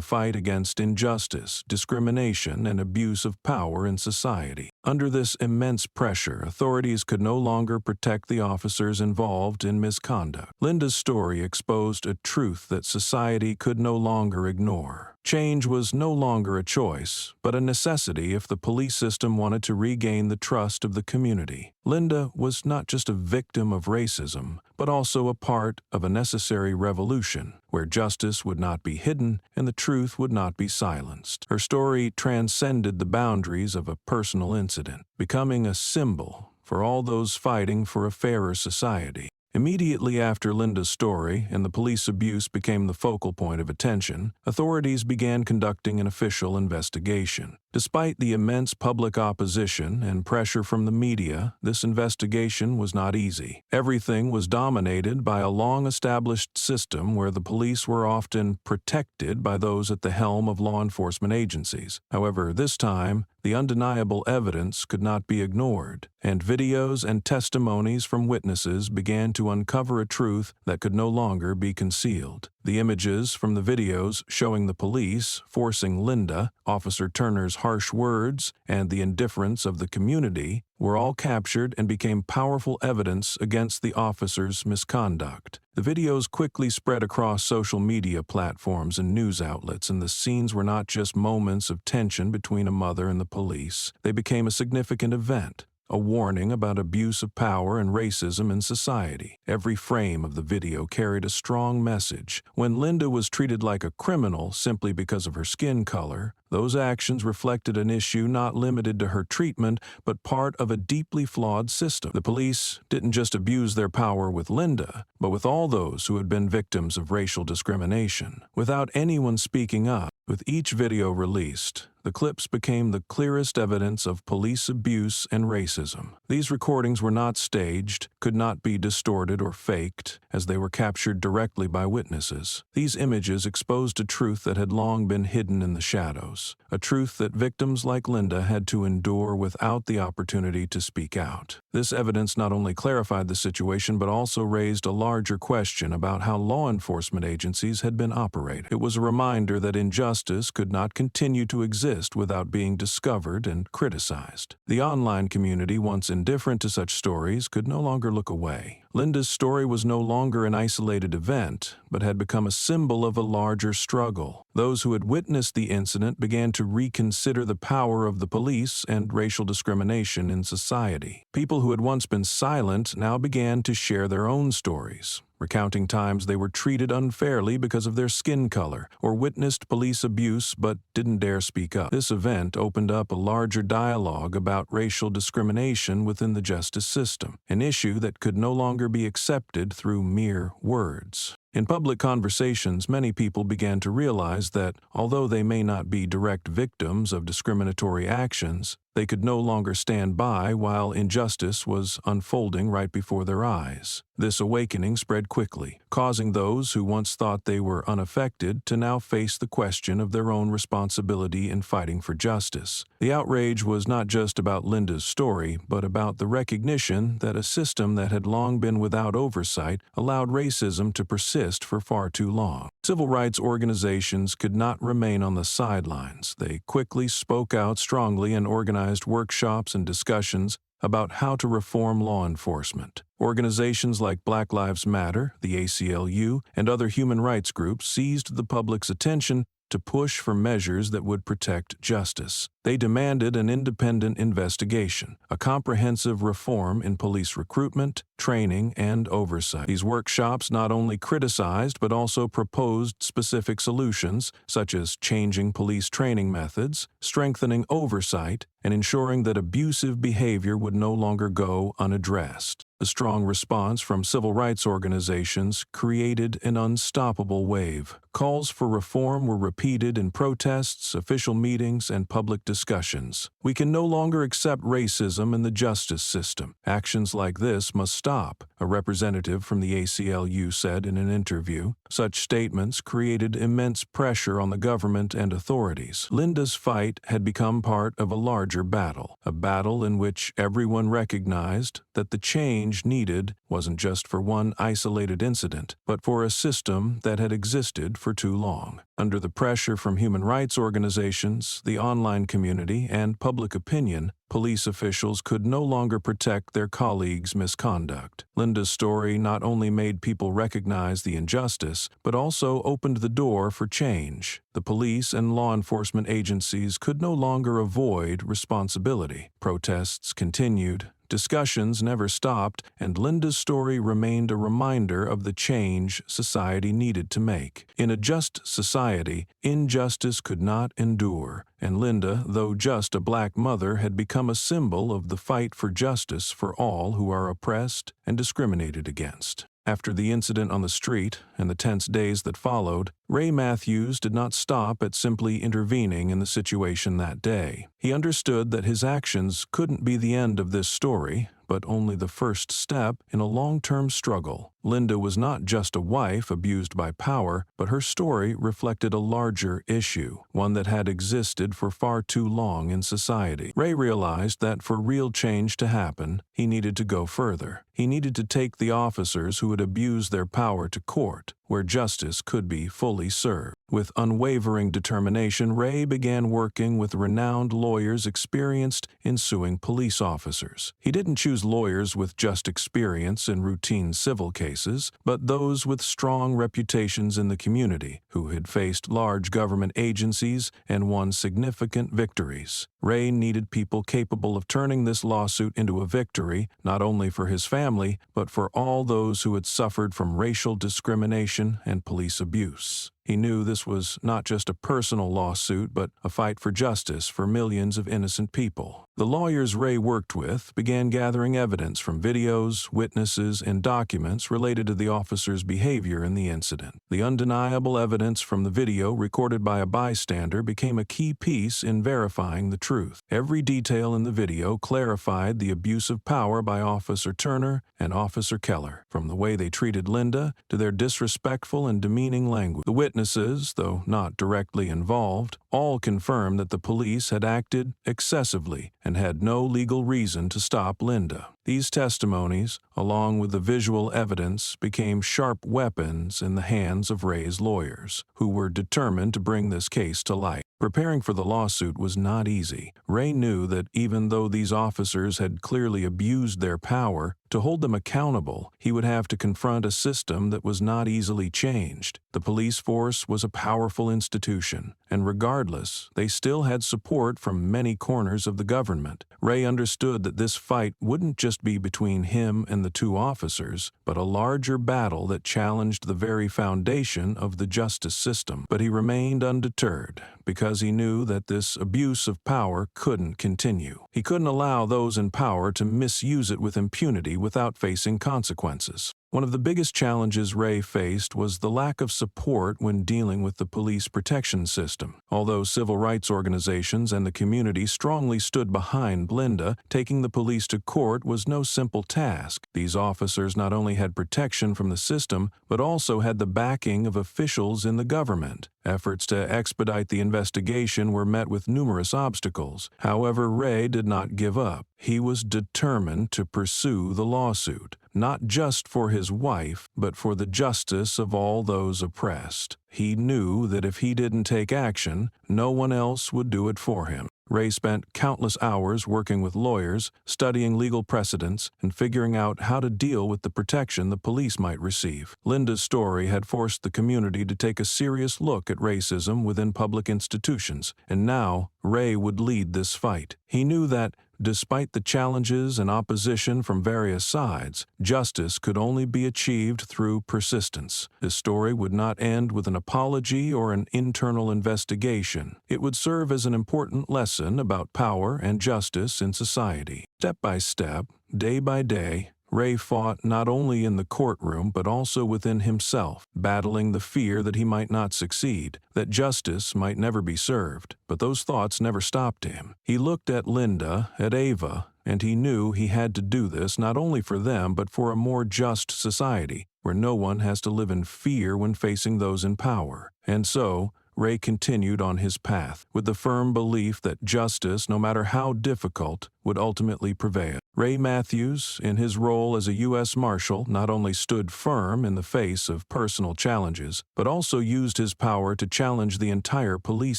fight against injustice, discrimination, and abuse of power in society. Under this immense pressure, authorities could no longer protect the officers involved in misconduct. Linda's story exposed a truth that society could no longer ignore. Change was no longer a choice, but a necessity if the police system wanted to regain the trust of the community. Linda was not just a victim of racism, but also a part of a necessary revolution, where justice would not be hidden and the truth would not be silenced. Her story transcended the boundaries of a personal incident, becoming a symbol for all those fighting for a fairer society. Immediately after Linda's story and the police abuse became the focal point of attention, authorities began conducting an official investigation. Despite the immense public opposition and pressure from the media, this investigation was not easy. Everything was dominated by a long-established system where the police were often protected by those at the helm of law enforcement agencies. However, this time, the undeniable evidence could not be ignored, and videos and testimonies from witnesses began to uncover a truth that could no longer be concealed. The images from the videos showing the police forcing Linda, Officer Turner's harsh words, and the indifference of the community were all captured and became powerful evidence against the officer's misconduct. The videos quickly spread across social media platforms and news outlets, and the scenes were not just moments of tension between a mother and the police. They became a significant event, a warning about abuse of power and racism in society. Every frame of the video carried a strong message. When Linda was treated like a criminal simply because of her skin color, those actions reflected an issue not limited to her treatment, but part of a deeply flawed system. The police didn't just abuse their power with Linda, but with all those who had been victims of racial discrimination. Without anyone speaking up, with each video released, the clips became the clearest evidence of police abuse and racism. These recordings were not staged, could not be distorted or faked, as they were captured directly by witnesses. These images exposed a truth that had long been hidden in the shadows, a truth that victims like Linda had to endure without the opportunity to speak out. This evidence not only clarified the situation, but also raised a larger question about how law enforcement agencies had been operating. It was a reminder that injustice could not continue to exist without being discovered and criticized. The online community, once indifferent to such stories, could no longer look away. Linda's story was no longer an isolated event, but had become a symbol of a larger struggle. Those who had witnessed the incident began to reconsider the power of the police and racial discrimination in society. People who had once been silent now began to share their own stories, recounting times they were treated unfairly because of their skin color or witnessed police abuse but didn't dare speak up. This event opened up a larger dialogue about racial discrimination within the justice system, an issue that could no longer be accepted through mere words. In public conversations, many people began to realize that, although they may not be direct victims of discriminatory actions, they could no longer stand by while injustice was unfolding right before their eyes. This awakening spread quickly, causing those who once thought they were unaffected to now face the question of their own responsibility in fighting for justice. The outrage was not just about Linda's story, but about the recognition that a system that had long been without oversight allowed racism to persist for far too long. Civil rights organizations could not remain on the sidelines. They quickly spoke out strongly and organized workshops and discussions about how to reform law enforcement. Organizations like Black Lives Matter, the ACLU, and other human rights groups seized the public's attention to push for measures that would protect justice. They demanded an independent investigation, a comprehensive reform in police recruitment, training, and oversight. These workshops not only criticized but also proposed specific solutions, such as changing police training methods, strengthening oversight, and ensuring that abusive behavior would no longer go unaddressed. A strong response from civil rights organizations created an unstoppable wave. Calls for reform were repeated in protests, official meetings, and public discussions. We can no longer accept racism in the justice system. Actions like this must stop, a representative from the ACLU said in an interview. Such statements created immense pressure on the government and authorities. Linda's fight had become part of a larger battle, a battle in which everyone recognized that the change needed wasn't just for one isolated incident, but for a system that had existed for too long. Under the pressure from human rights organizations, the online community, and public opinion, police officials could no longer protect their colleagues' misconduct. Linda's story not only made people recognize the injustice, but also opened the door for change. The police and law enforcement agencies could no longer avoid responsibility. Protests continued, Discussions never stopped, and Linda's story remained a reminder of the change society needed to make. In a just society, injustice could not endure, and Linda, though just a black mother, had become a symbol of the fight for justice for all who are oppressed and discriminated against. After the incident on the street and the tense days that followed, Ray Matthews did not stop at simply intervening in the situation that day. He understood that his actions couldn't be the end of this story, but only the first step in a long-term struggle. Linda was not just a wife abused by power, but her story reflected a larger issue, one that had existed for far too long in society. Ray realized that for real change to happen, he needed to go further. He needed to take the officers who had abused their power to court, where justice could be fully served. With unwavering determination, Ray began working with renowned lawyers experienced in suing police officers. He didn't choose lawyers with just experience in routine civil cases, but those with strong reputations in the community, who had faced large government agencies and won significant victories. Ray needed people capable of turning this lawsuit into a victory, not only for his family, but for all those who had suffered from racial discrimination and police abuse. He knew this was not just a personal lawsuit, but a fight for justice for millions of innocent people. The lawyers Ray worked with began gathering evidence from videos, witnesses, and documents related to the officer's behavior in the incident. The undeniable evidence from the video recorded by a bystander became a key piece in verifying the truth. Every detail in the video clarified the abuse of power by Officer Turner and Officer Keller, from the way they treated Linda to their disrespectful and demeaning language. The witnesses, though not directly involved, all confirmed that the police had acted excessively and had no legal reason to stop Linda. These testimonies, along with the visual evidence, became sharp weapons in the hands of Ray's lawyers, who were determined to bring this case to light. Preparing for the lawsuit was not easy. Ray knew that even though these officers had clearly abused their power, to hold them accountable, he would have to confront a system that was not easily changed. The police force was a powerful institution, and regardless, they still had support from many corners of the government. Ray understood that this fight wouldn't just be between him and the two officers, but a larger battle that challenged the very foundation of the justice system. But he remained undeterred, because he knew that this abuse of power couldn't continue. He couldn't allow those in power to misuse it with impunity without facing consequences. One of the biggest challenges Ray faced was the lack of support when dealing with the police protection system. Although civil rights organizations and the community strongly stood behind Linda, taking the police to court was no simple task. These officers not only had protection from the system, but also had the backing of officials in the government. Efforts to expedite the investigation were met with numerous obstacles. However, Ray did not give up. He was determined to pursue the lawsuit, not just for his wife, but for the justice of all those oppressed. He knew that if he didn't take action, no one else would do it for him. Ray spent countless hours working with lawyers, studying legal precedents, and figuring out how to deal with the protection the police might receive. Linda's story had forced the community to take a serious look at racism within public institutions, and now Ray would lead this fight. He knew that, despite the challenges and opposition from various sides, justice could only be achieved through persistence. His story would not end with an apology or an internal investigation. It would serve as an important lesson about power and justice in society. Step by step, day by day, Ray fought not only in the courtroom but also within himself, battling the fear that he might not succeed, that justice might never be served. But those thoughts never stopped him. He looked at Linda, at Ava, and he knew he had to do this not only for them but for a more just society, where no one has to live in fear when facing those in power. And so, Ray continued on his path, with the firm belief that justice, no matter how difficult, would ultimately prevail. Ray Matthews, in his role as a U.S. Marshal, not only stood firm in the face of personal challenges, but also used his power to challenge the entire police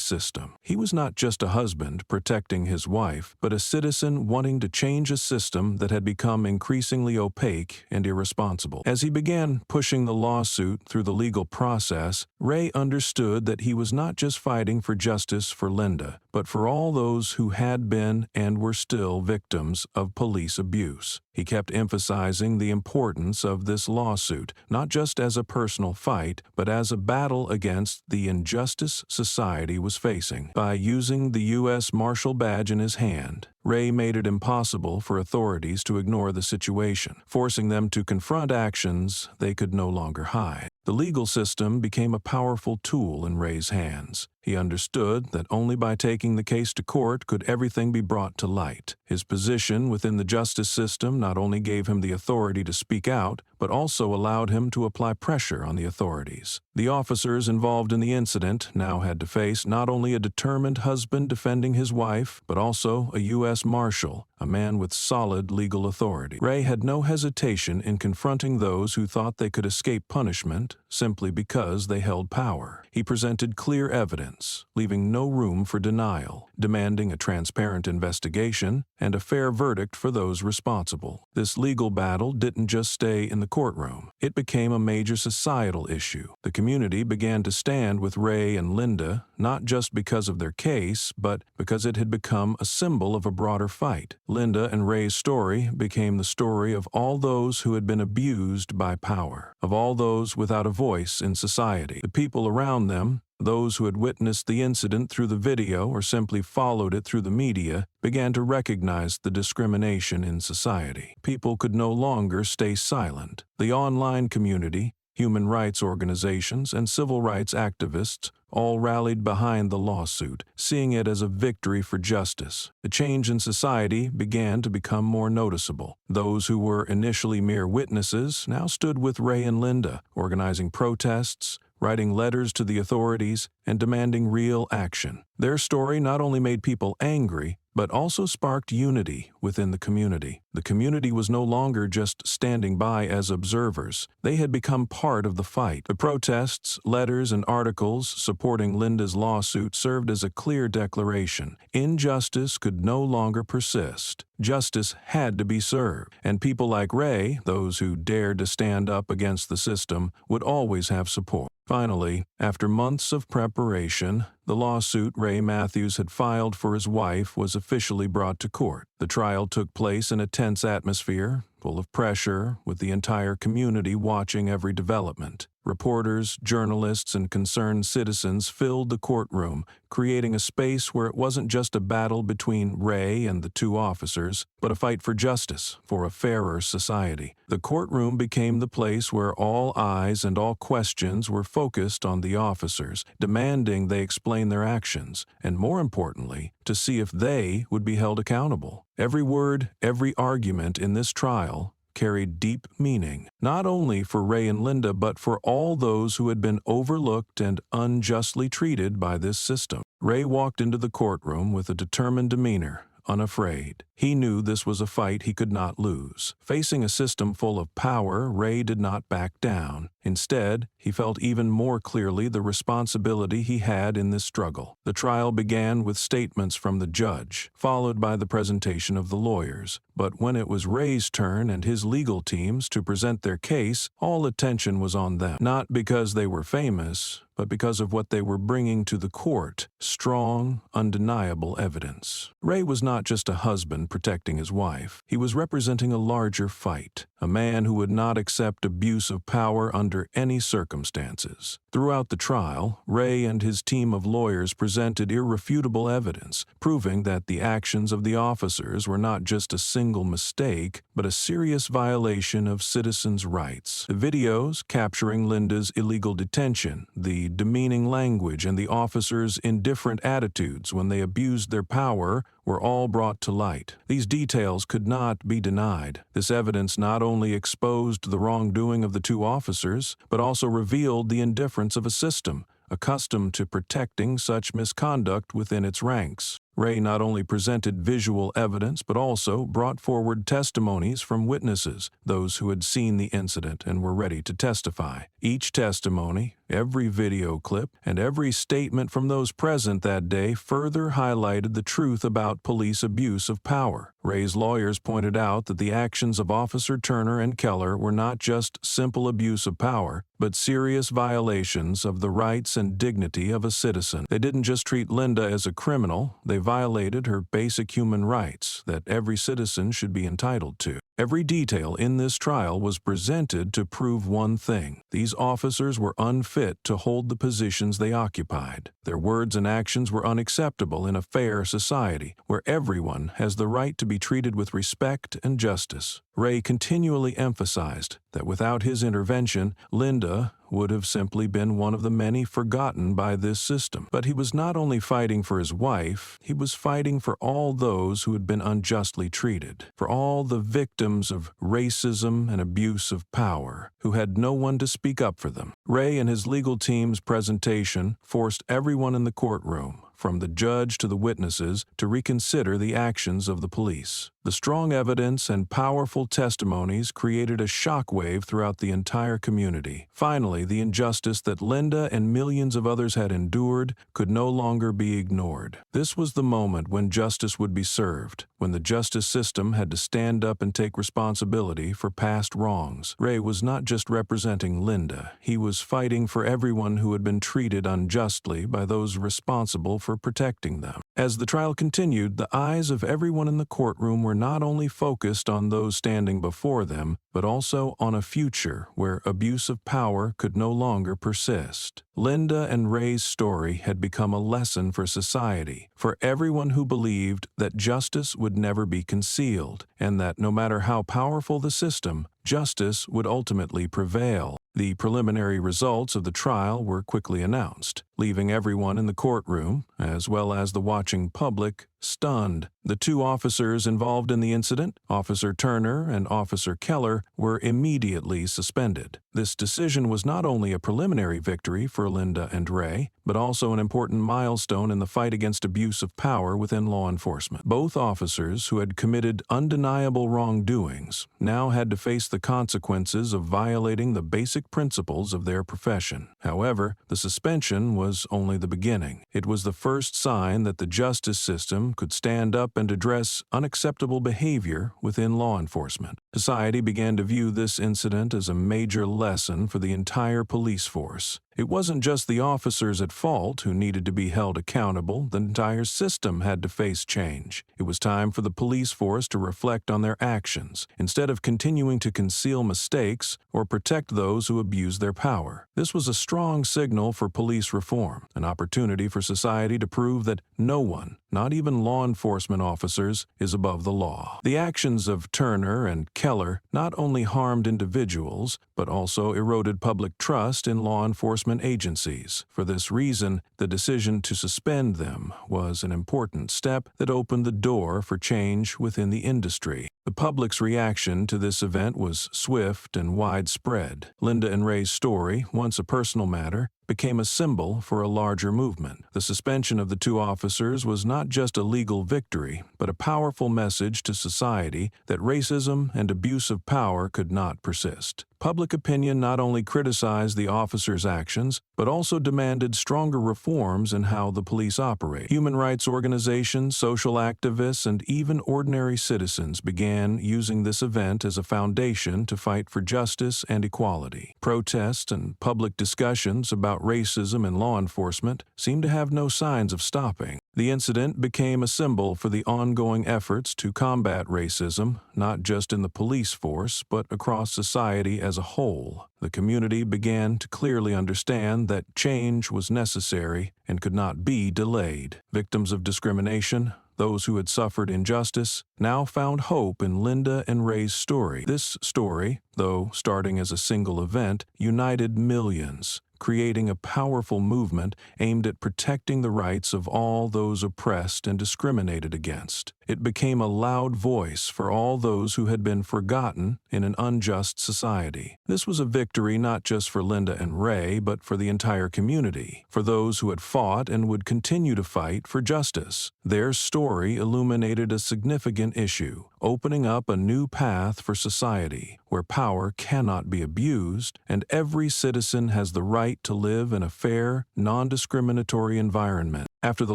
system. He was not just a husband protecting his wife, but a citizen wanting to change a system that had become increasingly opaque and irresponsible. As he began pushing the lawsuit through the legal process, Ray understood that he was not just fighting for justice for Linda, but but for all those who had been and were still victims of police abuse. He kept emphasizing the importance of this lawsuit, not just as a personal fight, but as a battle against the injustice society was facing. By using the U.S. Marshal badge in his hand, Ray made it impossible for authorities to ignore the situation, forcing them to confront actions they could no longer hide. The legal system became a powerful tool in Ray's hands. He understood that only by taking the case to court could everything be brought to light. His position within the justice system not only gave him the authority to speak out, but also allowed him to apply pressure on the authorities. The officers involved in the incident now had to face not only a determined husband defending his wife, but also a U.S. Marshal, a man with solid legal authority. Ray had no hesitation in confronting those who thought they could escape punishment simply because they held power. He presented clear evidence, leaving no room for denial, demanding a transparent investigation and a fair verdict for those responsible. This legal battle didn't just stay in the courtroom. It became a major societal issue. The community began to stand with Ray and Linda, not just because of their case, but because it had become a symbol of a broader fight. Linda and Ray's story became the story of all those who had been abused by power, of all those without a voice in society. The people around them, those who had witnessed the incident through the video or simply followed it through the media, began to recognize the discrimination in society. People could no longer stay silent. The online community, human rights organizations, and civil rights activists all rallied behind the lawsuit, seeing it as a victory for justice. The change in society began to become more noticeable. Those who were initially mere witnesses now stood with Ray and Linda, organizing protests, writing letters to the authorities, and demanding real action. Their story not only made people angry, but also sparked unity within the community. The community was no longer just standing by as observers. They had become part of the fight. The protests, letters, and articles supporting Linda's lawsuit served as a clear declaration. Injustice could no longer persist. Justice had to be served, and people like Ray, those who dared to stand up against the system, would always have support. Finally, after months of preparation, the lawsuit Ray Matthews had filed for his wife was officially brought to court. The trial took place in a tense atmosphere, full of pressure, with the entire community watching every development. Reporters, journalists, and concerned citizens filled the courtroom, creating a space where it wasn't just a battle between Ray and the two officers, but a fight for justice, for a fairer society. The courtroom became the place where all eyes and all questions were focused on the officers, demanding they explain their actions, and more importantly, to see if they would be held accountable. Every word, every argument in this trial carried deep meaning, not only for Ray and Linda, but for all those who had been overlooked and unjustly treated by this system. Ray walked into the courtroom with a determined demeanor, unafraid. He knew this was a fight he could not lose. Facing a system full of power, Ray did not back down. Instead, he felt even more clearly the responsibility he had in this struggle. The trial began with statements from the judge, followed by the presentation of the lawyers. But when it was Ray's turn and his legal teams to present their case, all attention was on them. Not because they were famous, but because of what they were bringing to the court: strong, undeniable evidence. Ray was not just a husband protecting his wife. He was representing a larger fight, a man who would not accept abuse of power under any circumstances. Throughout the trial, Ray and his team of lawyers presented irrefutable evidence, proving that the actions of the officers were not just a single mistake, but a serious violation of citizens' rights. The videos capturing Linda's illegal detention, the demeaning language, and the officers' indifferent attitudes when they abused their power were all brought to light. These details could not be denied. This evidence not only exposed the wrongdoing of the two officers, but also revealed the indifference of a system accustomed to protecting such misconduct within its ranks. Ray not only presented visual evidence but also brought forward testimonies from witnesses, those who had seen the incident and were ready to testify. Each testimony, every video clip, and every statement from those present that day further highlighted the truth about police abuse of power. Ray's lawyers pointed out that the actions of Officer Turner and Keller were not just simple abuse of power, but serious violations of the rights and dignity of a citizen. They didn't just treat Linda as a criminal, they violated her basic human rights that every citizen should be entitled to. Every detail in this trial was presented to prove one thing: these officers were unfit to hold the positions they occupied. Their words and actions were unacceptable in a fair society, where everyone has the right to be treated with respect and justice. Ray continually emphasized that without his intervention, Linda would have simply been one of the many forgotten by this system. But he was not only fighting for his wife, he was fighting for all those who had been unjustly treated, for all the victims of racism and abuse of power, who had no one to speak up for them. Ray and his legal team's presentation forced everyone in the courtroom, from the judge to the witnesses, to reconsider the actions of the police. The strong evidence and powerful testimonies created a shockwave throughout the entire community. Finally, the injustice that Linda and millions of others had endured could no longer be ignored. This was the moment when justice would be served, when the justice system had to stand up and take responsibility for past wrongs. Ray was not just representing Linda, he was fighting for everyone who had been treated unjustly by those responsible for protecting them. As the trial continued, the eyes of everyone in the courtroom were not only focused on those standing before them, but also on a future where abuse of power could no longer persist. Linda and Ray's story had become a lesson for society, for everyone who believed that justice would never be concealed, and that no matter how powerful the system, justice would ultimately prevail. The preliminary results of the trial were quickly announced, leaving everyone in the courtroom, as well as the watching public, stunned. The two officers involved in the incident, Officer Turner and Officer Keller, were immediately suspended. This decision was not only a preliminary victory for Linda and Ray, but also an important milestone in the fight against abuse of power within law enforcement. Both officers, who had committed undeniable wrongdoings, now had to face the consequences of violating the basic principles of their profession. However, the suspension was only the beginning. It was the first sign that the justice system could stand up and address unacceptable behavior within law enforcement. Society began to view this incident as a major lesson for the entire police force. It wasn't just the officers at fault who needed to be held accountable. The entire system had to face change. It was time for the police force to reflect on their actions, instead of continuing to conceal mistakes or protect those who abuse their power. This was a strong signal for police reform, an opportunity for society to prove that no one, not even law enforcement officers, is above the law. The actions of Turner and Keller not only harmed individuals, but also eroded public trust in law enforcement agencies. For this reason, the decision to suspend them was an important step that opened the door for change within the industry. The public's reaction to this event was swift and widespread. Linda and Ray's story, once a personal matter, became a symbol for a larger movement. The suspension of the two officers was not just a legal victory, but a powerful message to society that racism and abuse of power could not persist. Public opinion not only criticized the officers' actions, but also demanded stronger reforms in how the police operate. Human rights organizations, social activists, and even ordinary citizens began using this event as a foundation to fight for justice and equality. Protests and public discussions about racism in law enforcement seemed to have no signs of stopping. The incident became a symbol for the ongoing efforts to combat racism, not just in the police force, but across society as a whole. The community began to clearly understand that change was necessary and could not be delayed. Victims of discrimination, those who had suffered injustice, now found hope in Linda and Ray's story. This story, though starting as a single event, united millions, creating a powerful movement aimed at protecting the rights of all those oppressed and discriminated against. It became a loud voice for all those who had been forgotten in an unjust society. This was a victory not just for Linda and Ray, but for the entire community, for those who had fought and would continue to fight for justice. Their story illuminated a significant issue, opening up a new path for society where power cannot be abused and every citizen has the right to live in a fair, non-discriminatory environment. After the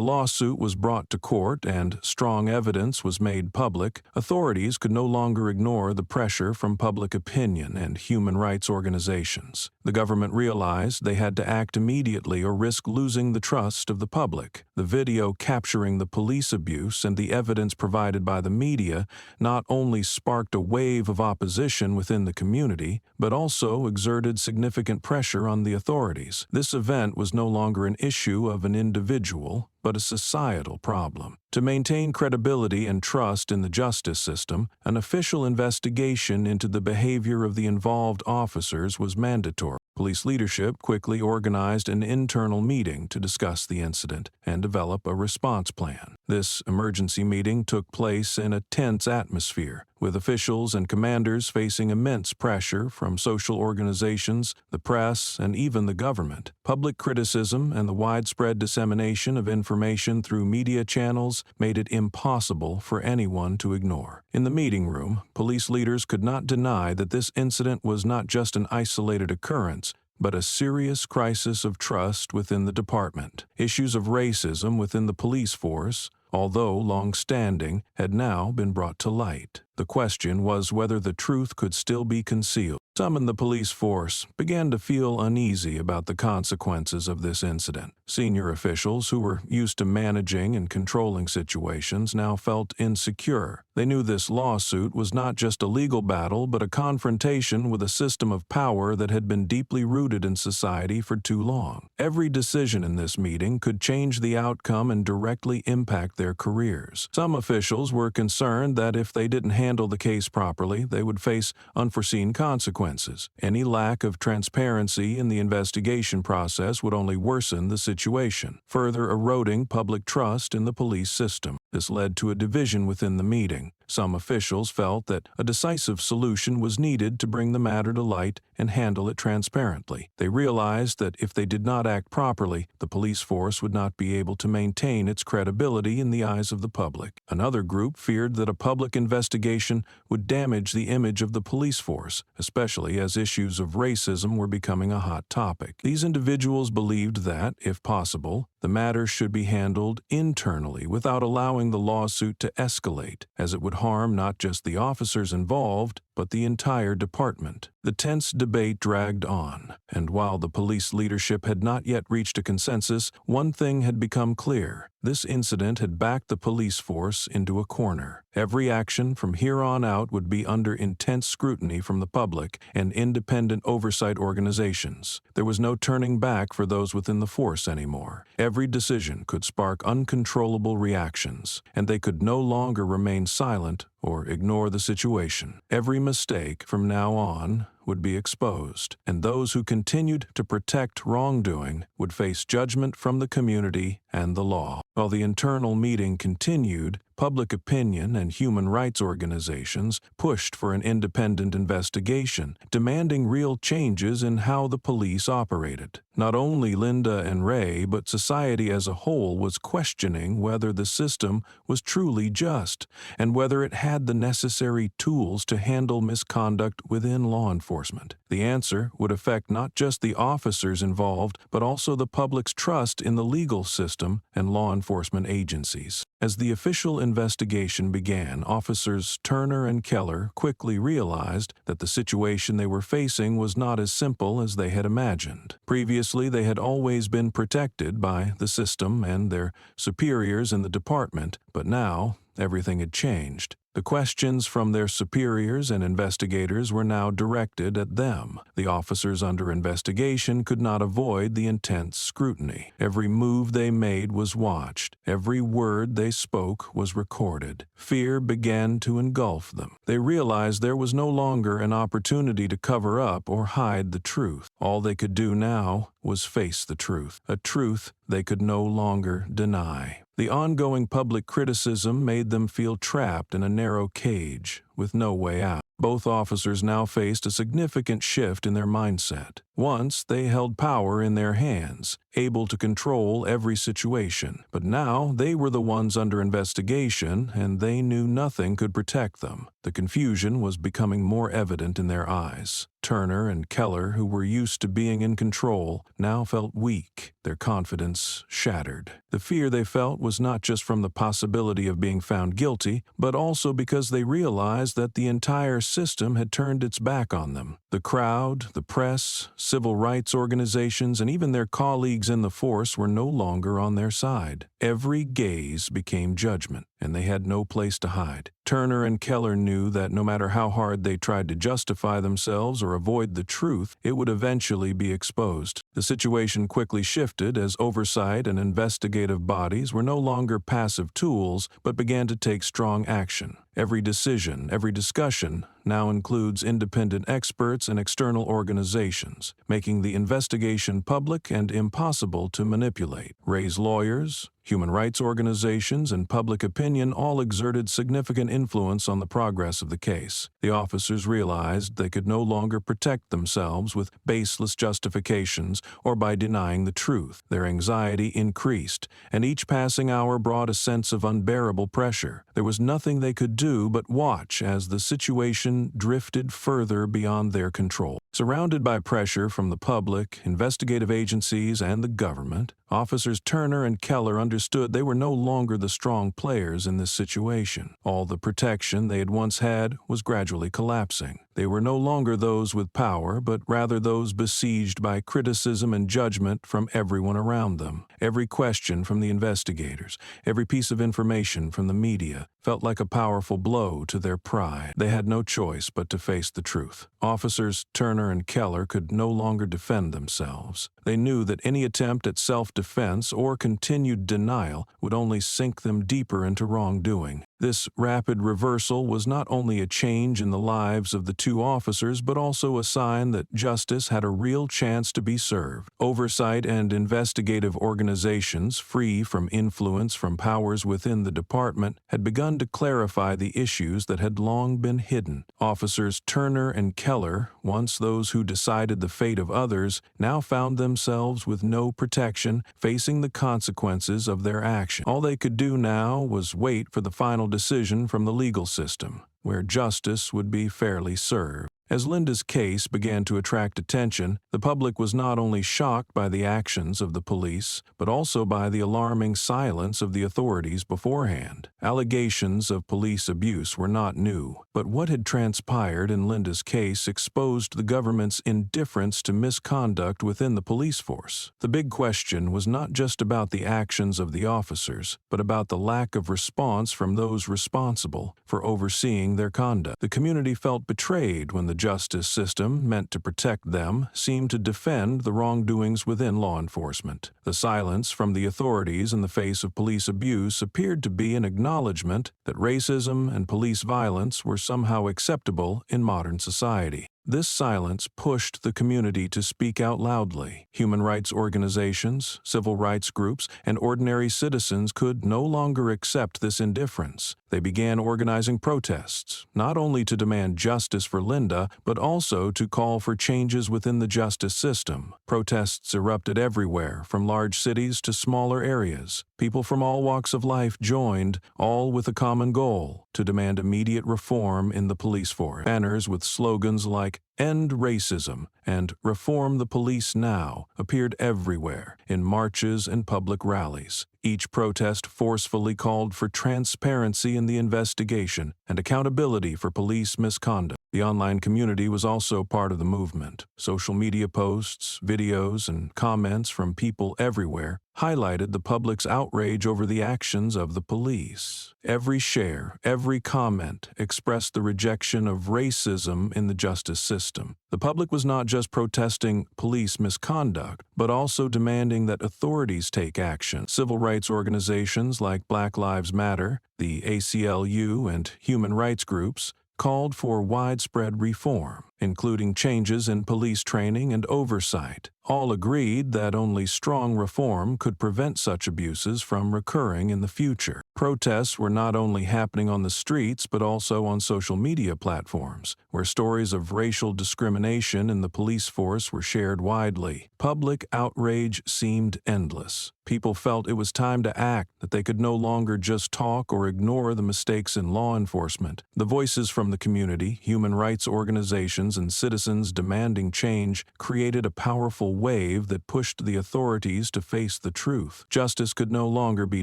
lawsuit was brought to court and strong evidence was made public, authorities could no longer ignore the pressure from public opinion and human rights organizations. The government realized they had to act immediately or risk losing the trust of the public. The video capturing the police abuse and the evidence provided by the media not only sparked a wave of opposition within the community, but also exerted significant pressure on the authorities. This event was no longer an issue of an individual, but a societal problem. To maintain credibility and trust in the justice system, an official investigation into the behavior of the involved officers was mandatory. Police leadership quickly organized an internal meeting to discuss the incident and develop a response plan. This emergency meeting took place in a tense atmosphere, with officials and commanders facing immense pressure from social organizations, the press, and even the government. Public criticism and the widespread dissemination of information through media channels made it impossible for anyone to ignore. In the meeting room, police leaders could not deny that this incident was not just an isolated occurrence, but a serious crisis of trust within the department. Issues of racism within the police force, although long-standing, had now been brought to light. The question was whether the truth could still be concealed. Some in the police force began to feel uneasy about the consequences of this incident. Senior officials who were used to managing and controlling situations now felt insecure. They knew this lawsuit was not just a legal battle, but a confrontation with a system of power that had been deeply rooted in society for too long. Every decision in this meeting could change the outcome and directly impact their careers. Some officials were concerned that if they didn't handle the case properly, they would face unforeseen consequences. Any lack of transparency in the investigation process would only worsen the situation, further eroding public trust in the police system. This led to a division within the meeting. Some officials felt that a decisive solution was needed to bring the matter to light and handle it transparently. They realized that if they did not act properly, the police force would not be able to maintain its credibility in the eyes of the public. Another group feared that a public investigation would damage the image of the police force, especially as issues of racism were becoming a hot topic. These individuals believed that, if possible, the matter should be handled internally without allowing the lawsuit to escalate, as it would harm not just the officers involved, but the entire department. The tense debate dragged on, and while the police leadership had not yet reached a consensus, one thing had become clear. This incident had backed the police force into a corner. Every action from here on out would be under intense scrutiny from the public and independent oversight organizations. There was no turning back for those within the force anymore. Every decision could spark uncontrollable reactions, and they could no longer remain silent or ignore the situation. Every mistake from now on would be exposed, and those who continued to protect wrongdoing would face judgment from the community and the law. While the internal meeting continued, public opinion and human rights organizations pushed for an independent investigation, demanding real changes in how the police operated. Not only Linda and Ray, but society as a whole was questioning whether the system was truly just and whether it had the necessary tools to handle misconduct within law enforcement. The answer would affect not just the officers involved, but also the public's trust in the legal system and law enforcement agencies. As the official investigation began, officers Turner and Keller quickly realized that the situation they were facing was not as simple as they had imagined. Previously, they had always been protected by the system and their superiors in the department, but now everything had changed. The questions from their superiors and investigators were now directed at them. The officers under investigation could not avoid the intense scrutiny. Every move they made was watched. Every word they spoke was recorded. Fear began to engulf them. They realized there was no longer an opportunity to cover up or hide the truth. All they could do now was face the truth, a truth they could no longer deny. The ongoing public criticism made them feel trapped in a narrow cage with no way out. Both officers now faced a significant shift in their mindset. Once, they held power in their hands, able to control every situation. But now, they were the ones under investigation, and they knew nothing could protect them. The confusion was becoming more evident in their eyes. Turner and Keller, who were used to being in control, now felt weak, their confidence shattered. The fear they felt was not just from the possibility of being found guilty, but also because they realized that the entire system had turned its back on them. The crowd, the press, civil rights organizations, and even their colleagues in the force were no longer on their side. Every gaze became judgment, and they had no place to hide. Turner and Keller knew that no matter how hard they tried to justify themselves or avoid the truth, it would eventually be exposed. The situation quickly shifted as oversight and investigative bodies were no longer passive tools, but began to take strong action. Every decision, every discussion now includes independent experts and external organizations, making the investigation public and impossible to manipulate. Ray's lawyers, human rights organizations, and public opinion all exerted significant influence on the progress of the case. The officers realized they could no longer protect themselves with baseless justifications or by denying the truth. Their anxiety increased, and each passing hour brought a sense of unbearable pressure. There was nothing they could do but watch as the situation drifted further beyond their control. Surrounded by pressure from the public, investigative agencies, and the government, Officers Turner and Keller understood they were no longer the strong players in this situation. All the protection they had once had was gradually collapsing. They were no longer those with power, but rather those besieged by criticism and judgment from everyone around them. Every question from the investigators, every piece of information from the media, felt like a powerful blow to their pride. They had no choice but to face the truth. Officers Turner and Keller could no longer defend themselves. They knew that any attempt at self-defense or continued denial would only sink them deeper into wrongdoing. This rapid reversal was not only a change in the lives of the two officers, but also a sign that justice had a real chance to be served. Oversight and investigative organizations, free from influence from powers within the department, had begun to clarify the issues that had long been hidden. Officers Turner and Keller, once those who decided the fate of others, now found themselves with no protection, facing the consequences of their action. All they could do now was wait for the final decision from the legal system, where justice would be fairly served. As Linda's case began to attract attention, the public was not only shocked by the actions of the police, but also by the alarming silence of the authorities beforehand. Allegations of police abuse were not new, but what had transpired in Linda's case exposed the government's indifference to misconduct within the police force. The big question was not just about the actions of the officers, but about the lack of response from those responsible for overseeing their conduct. The community felt betrayed when the justice system, meant to protect them, seemed to defend the wrongdoings within law enforcement. The silence from the authorities in the face of police abuse appeared to be an acknowledgement that racism and police violence were somehow acceptable in modern society. This silence pushed the community to speak out loudly. Human rights organizations, civil rights groups, and ordinary citizens could no longer accept this indifference. They began organizing protests, not only to demand justice for Linda, but also to call for changes within the justice system. Protests erupted everywhere, from large cities to smaller areas. People from all walks of life joined, all with a common goal: to demand immediate reform in the police force. Banners with slogans like "End Racism" and "Reform the Police Now" appeared everywhere, in marches and public rallies. Each protest forcefully called for transparency in the investigation and accountability for police misconduct. The online community was also part of the movement. Social media posts, videos, and comments from people everywhere highlighted the public's outrage over the actions of the police. Every share, every comment expressed the rejection of racism in the justice system. The public was not just protesting police misconduct, but also demanding that authorities take action. Civil rights organizations like Black Lives Matter, the ACLU, and human rights groups called for widespread reform. including changes in police training and oversight. All agreed that only strong reform could prevent such abuses from recurring in the future. Protests were not only happening on the streets but also on social media platforms, where stories of racial discrimination in the police force were shared widely. Public outrage seemed endless. People felt it was time to act, that they could no longer just talk or ignore the mistakes in law enforcement. The voices from the community, human rights organizations, and citizens demanding change created a powerful wave that pushed the authorities to face the truth. Justice could no longer be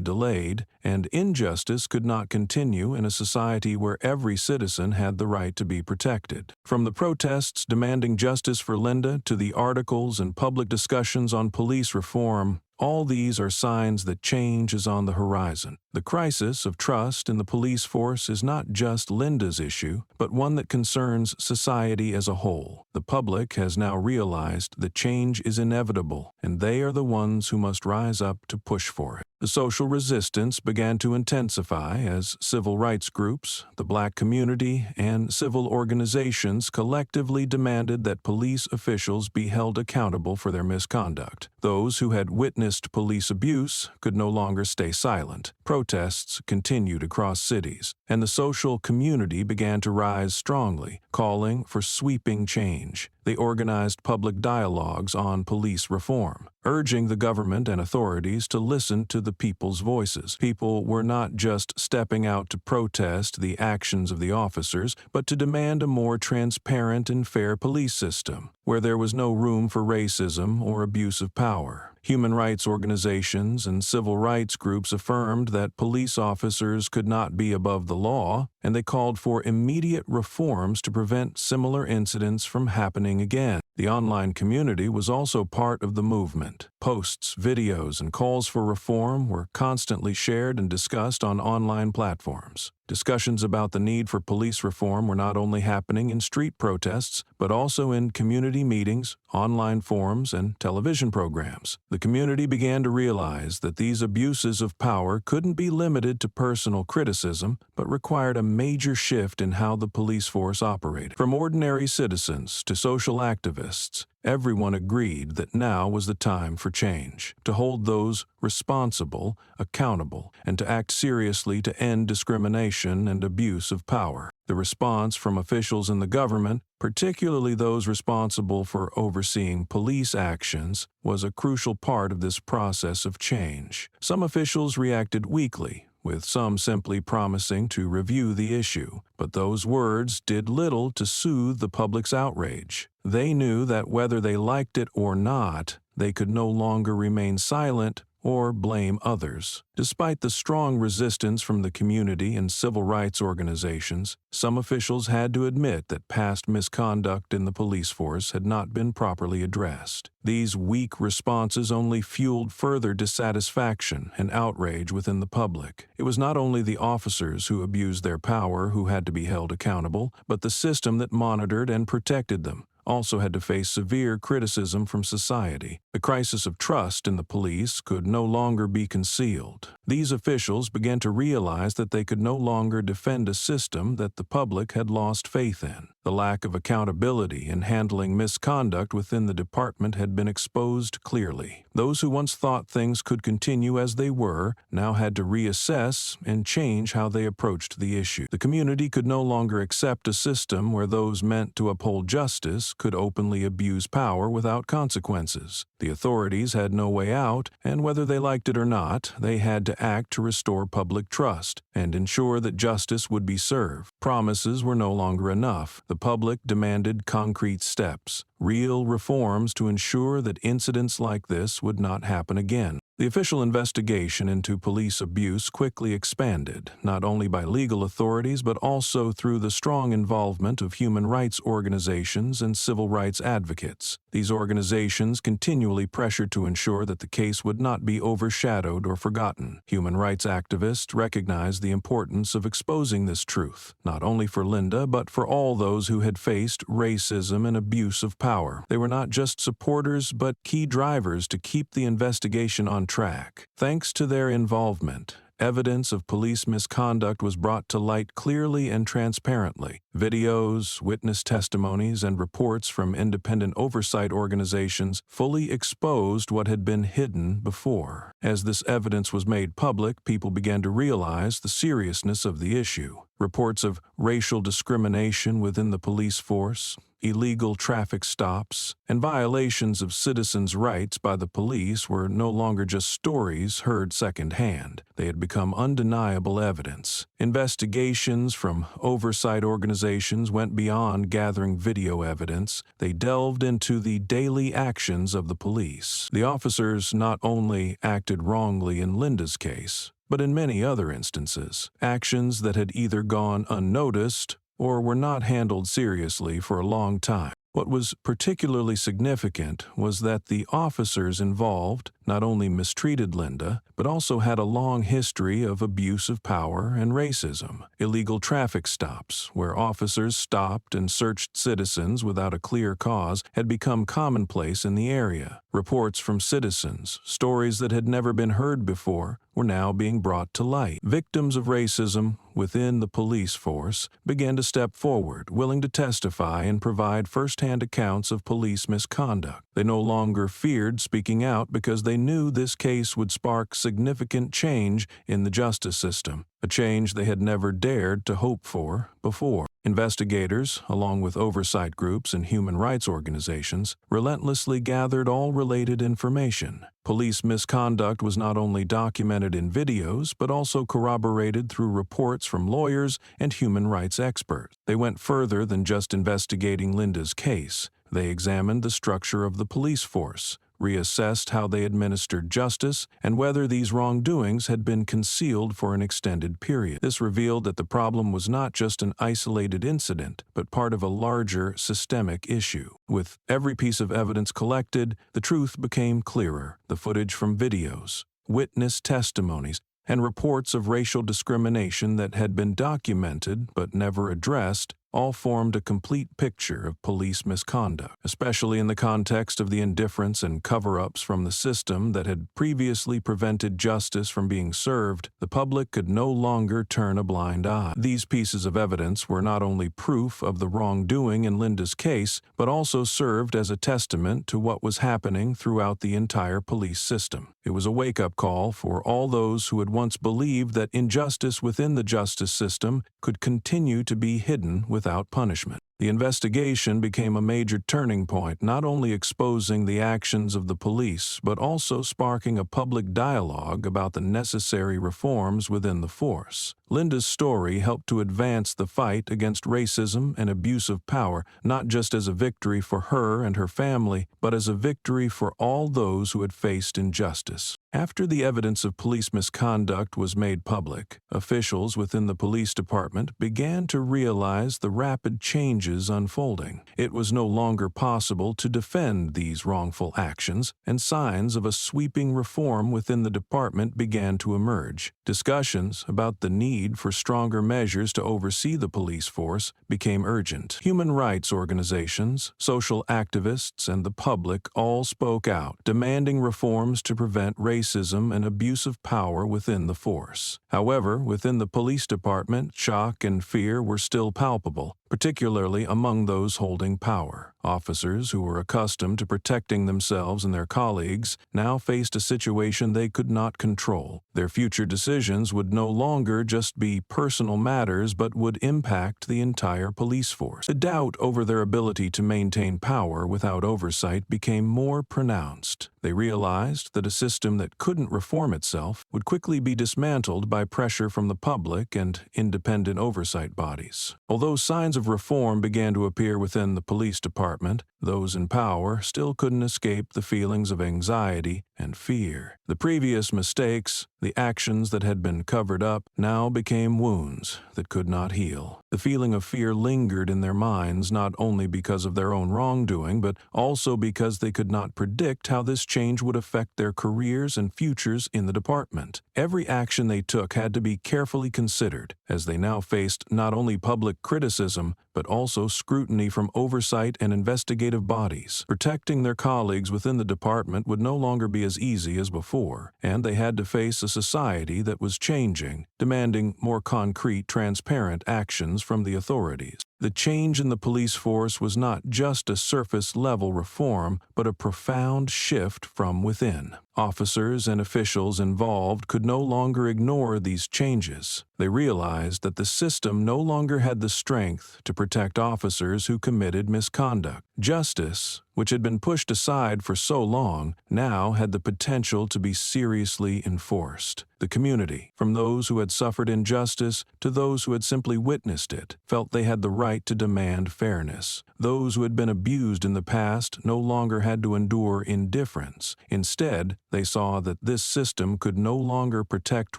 delayed, and injustice could not continue in a society where every citizen had the right to be protected. From the protests demanding justice for Linda to the articles and public discussions on police reform, all these are signs that change is on the horizon. The crisis of trust in the police force is not just Linda's issue, but one that concerns society as a whole. The public has now realized that change is inevitable, and they are the ones who must rise up to push for it. The social resistance began to intensify as civil rights groups, the Black community, and civil organizations collectively demanded that police officials be held accountable for their misconduct. Those who had witnessed police abuse could no longer stay silent. Protests continued across cities, and the social community began to rise strongly, calling for sweeping change. They organized public dialogues on police reform, urging the government and authorities to listen to the people's voices. People were not just stepping out to protest the actions of the officers, but to demand a more transparent and fair police system, where there was no room for racism or abuse of power. Human rights organizations and civil rights groups affirmed that police officers could not be above the law, and they called for immediate reforms to prevent similar incidents from happening again. The online community was also part of the movement. Posts, videos, and calls for reform were constantly shared and discussed on online platforms. Discussions about the need for police reform were not only happening in street protests, but also in community meetings, online forums, and television programs. The community began to realize that these abuses of power couldn't be limited to personal criticism, but required a major shift in how the police force operated. From ordinary citizens to social activists, everyone agreed that now was the time for change, to hold those responsible accountable, and to act seriously to end discrimination and abuse of power. The response from officials in the government, particularly those responsible for overseeing police actions, was a crucial part of this process of change. Some officials reacted weakly, with some simply promising to review the issue, but those words did little to soothe the public's outrage. They knew that whether they liked it or not, they could no longer remain silent or blame others. Despite the strong resistance from the community and civil rights organizations, some officials had to admit that past misconduct in the police force had not been properly addressed. These weak responses only fueled further dissatisfaction and outrage within the public. It was not only the officers who abused their power who had to be held accountable, but the system that monitored and protected them also had to face severe criticism from society. The crisis of trust in the police could no longer be concealed. These officials began to realize that they could no longer defend a system that the public had lost faith in. The lack of accountability in handling misconduct within the department had been exposed clearly. Those who once thought things could continue as they were now had to reassess and change how they approached the issue. The community could no longer accept a system where those meant to uphold justice could openly abuse power without consequences. The authorities had no way out, and whether they liked it or not, they had to act to restore public trust and ensure that justice would be served. Promises were no longer enough. The public demanded concrete steps, real reforms to ensure that incidents like this would not happen again. The official investigation into police abuse quickly expanded, not only by legal authorities but also through the strong involvement of human rights organizations and civil rights advocates. These organizations continually pressured to ensure that the case would not be overshadowed or forgotten. Human rights activists recognized the importance of exposing this truth, not only for Linda but for all those who had faced racism and abuse of power. They were not just supporters but key drivers to keep the investigation on track. Thanks to their involvement, evidence of police misconduct was brought to light clearly and transparently. Videos, witness testimonies, and reports from independent oversight organizations fully exposed what had been hidden before. As this evidence was made public, people began to realize the seriousness of the issue. Reports of racial discrimination within the police force, illegal traffic stops, and violations of citizens' rights by the police were no longer just stories heard secondhand. They had become undeniable evidence. Investigations from oversight organizations went beyond gathering video evidence. They delved into the daily actions of the police. The officers not only acted wrongly in Linda's case, but in many other instances, actions that had either gone unnoticed or were not handled seriously for a long time. What was particularly significant was that the officers involved not only mistreated Linda, but also had a long history of abuse of power and racism. Illegal traffic stops, where officers stopped and searched citizens without a clear cause, had become commonplace in the area. Reports from citizens, stories that had never been heard before, were now being brought to light. Victims of racism within the police force began to step forward, willing to testify and provide first-hand accounts of police misconduct. They no longer feared speaking out because they knew this case would spark significant change in the justice system, a change they had never dared to hope for before. Investigators, along with oversight groups and human rights organizations, relentlessly gathered all related information. Police misconduct was not only documented in videos, but also corroborated through reports from lawyers and human rights experts. They went further than just investigating Linda's case. They examined the structure of the police force, reassessed how they administered justice, and whether these wrongdoings had been concealed for an extended period. This revealed that the problem was not just an isolated incident, but part of a larger systemic issue. With every piece of evidence collected, the truth became clearer. The footage from videos, witness testimonies, and reports of racial discrimination that had been documented but never addressed all formed a complete picture of police misconduct, especially in the context of the indifference and cover-ups from the system that had previously prevented justice from being served. The public could no longer turn a blind eye. These pieces of evidence were not only proof of the wrongdoing in Linda's case, but also served as a testament to what was happening throughout the entire police system. It was a wake-up call for all those who had once believed that injustice within the justice system could continue to be hidden without punishment. The investigation became a major turning point, not only exposing the actions of the police, but also sparking a public dialogue about the necessary reforms within the force. Linda's story helped to advance the fight against racism and abuse of power, not just as a victory for her and her family, but as a victory for all those who had faced injustice. After the evidence of police misconduct was made public, officials within the police department began to realize the rapid changes unfolding. It was no longer possible to defend these wrongful actions, and signs of a sweeping reform within the department began to emerge. Discussions about the need for stronger measures to oversee the police force became urgent. Human rights organizations, social activists, and the public all spoke out, demanding reforms to prevent racism and abuse of power within the force. However, within the police department, shock and fear were still palpable, particularly among those holding power. Officers who were accustomed to protecting themselves and their colleagues now faced a situation they could not control. Their future decisions would no longer just be personal matters, but would impact the entire police force. The doubt over their ability to maintain power without oversight became more pronounced. They realized that a system that couldn't reform itself would quickly be dismantled by pressure from the public and independent oversight bodies. Although signs of reform began to appear within the police department, those in power still couldn't escape the feelings of anxiety and fear. The previous mistakes, the actions that had been covered up, now became wounds that could not heal. The feeling of fear lingered in their minds not only because of their own wrongdoing, but also because they could not predict how this change would affect their careers and futures in the department. Every action they took had to be carefully considered, as they now faced not only public criticism, but also scrutiny from oversight and investigative bodies. Protecting their colleagues within the department would no longer be as easy as before, and they had to face a society that was changing, demanding more concrete, transparent actions from the authorities. The change in the police force was not just a surface-level reform, but a profound shift from within. Officers and officials involved could no longer ignore these changes. They realized that the system no longer had the strength to protect officers who committed misconduct. Justice, which had been pushed aside for so long, now had the potential to be seriously enforced. The community, from those who had suffered injustice to those who had simply witnessed it, felt they had the right to demand fairness. Those who had been abused in the past no longer had to endure indifference. Instead, they saw that this system could no longer protect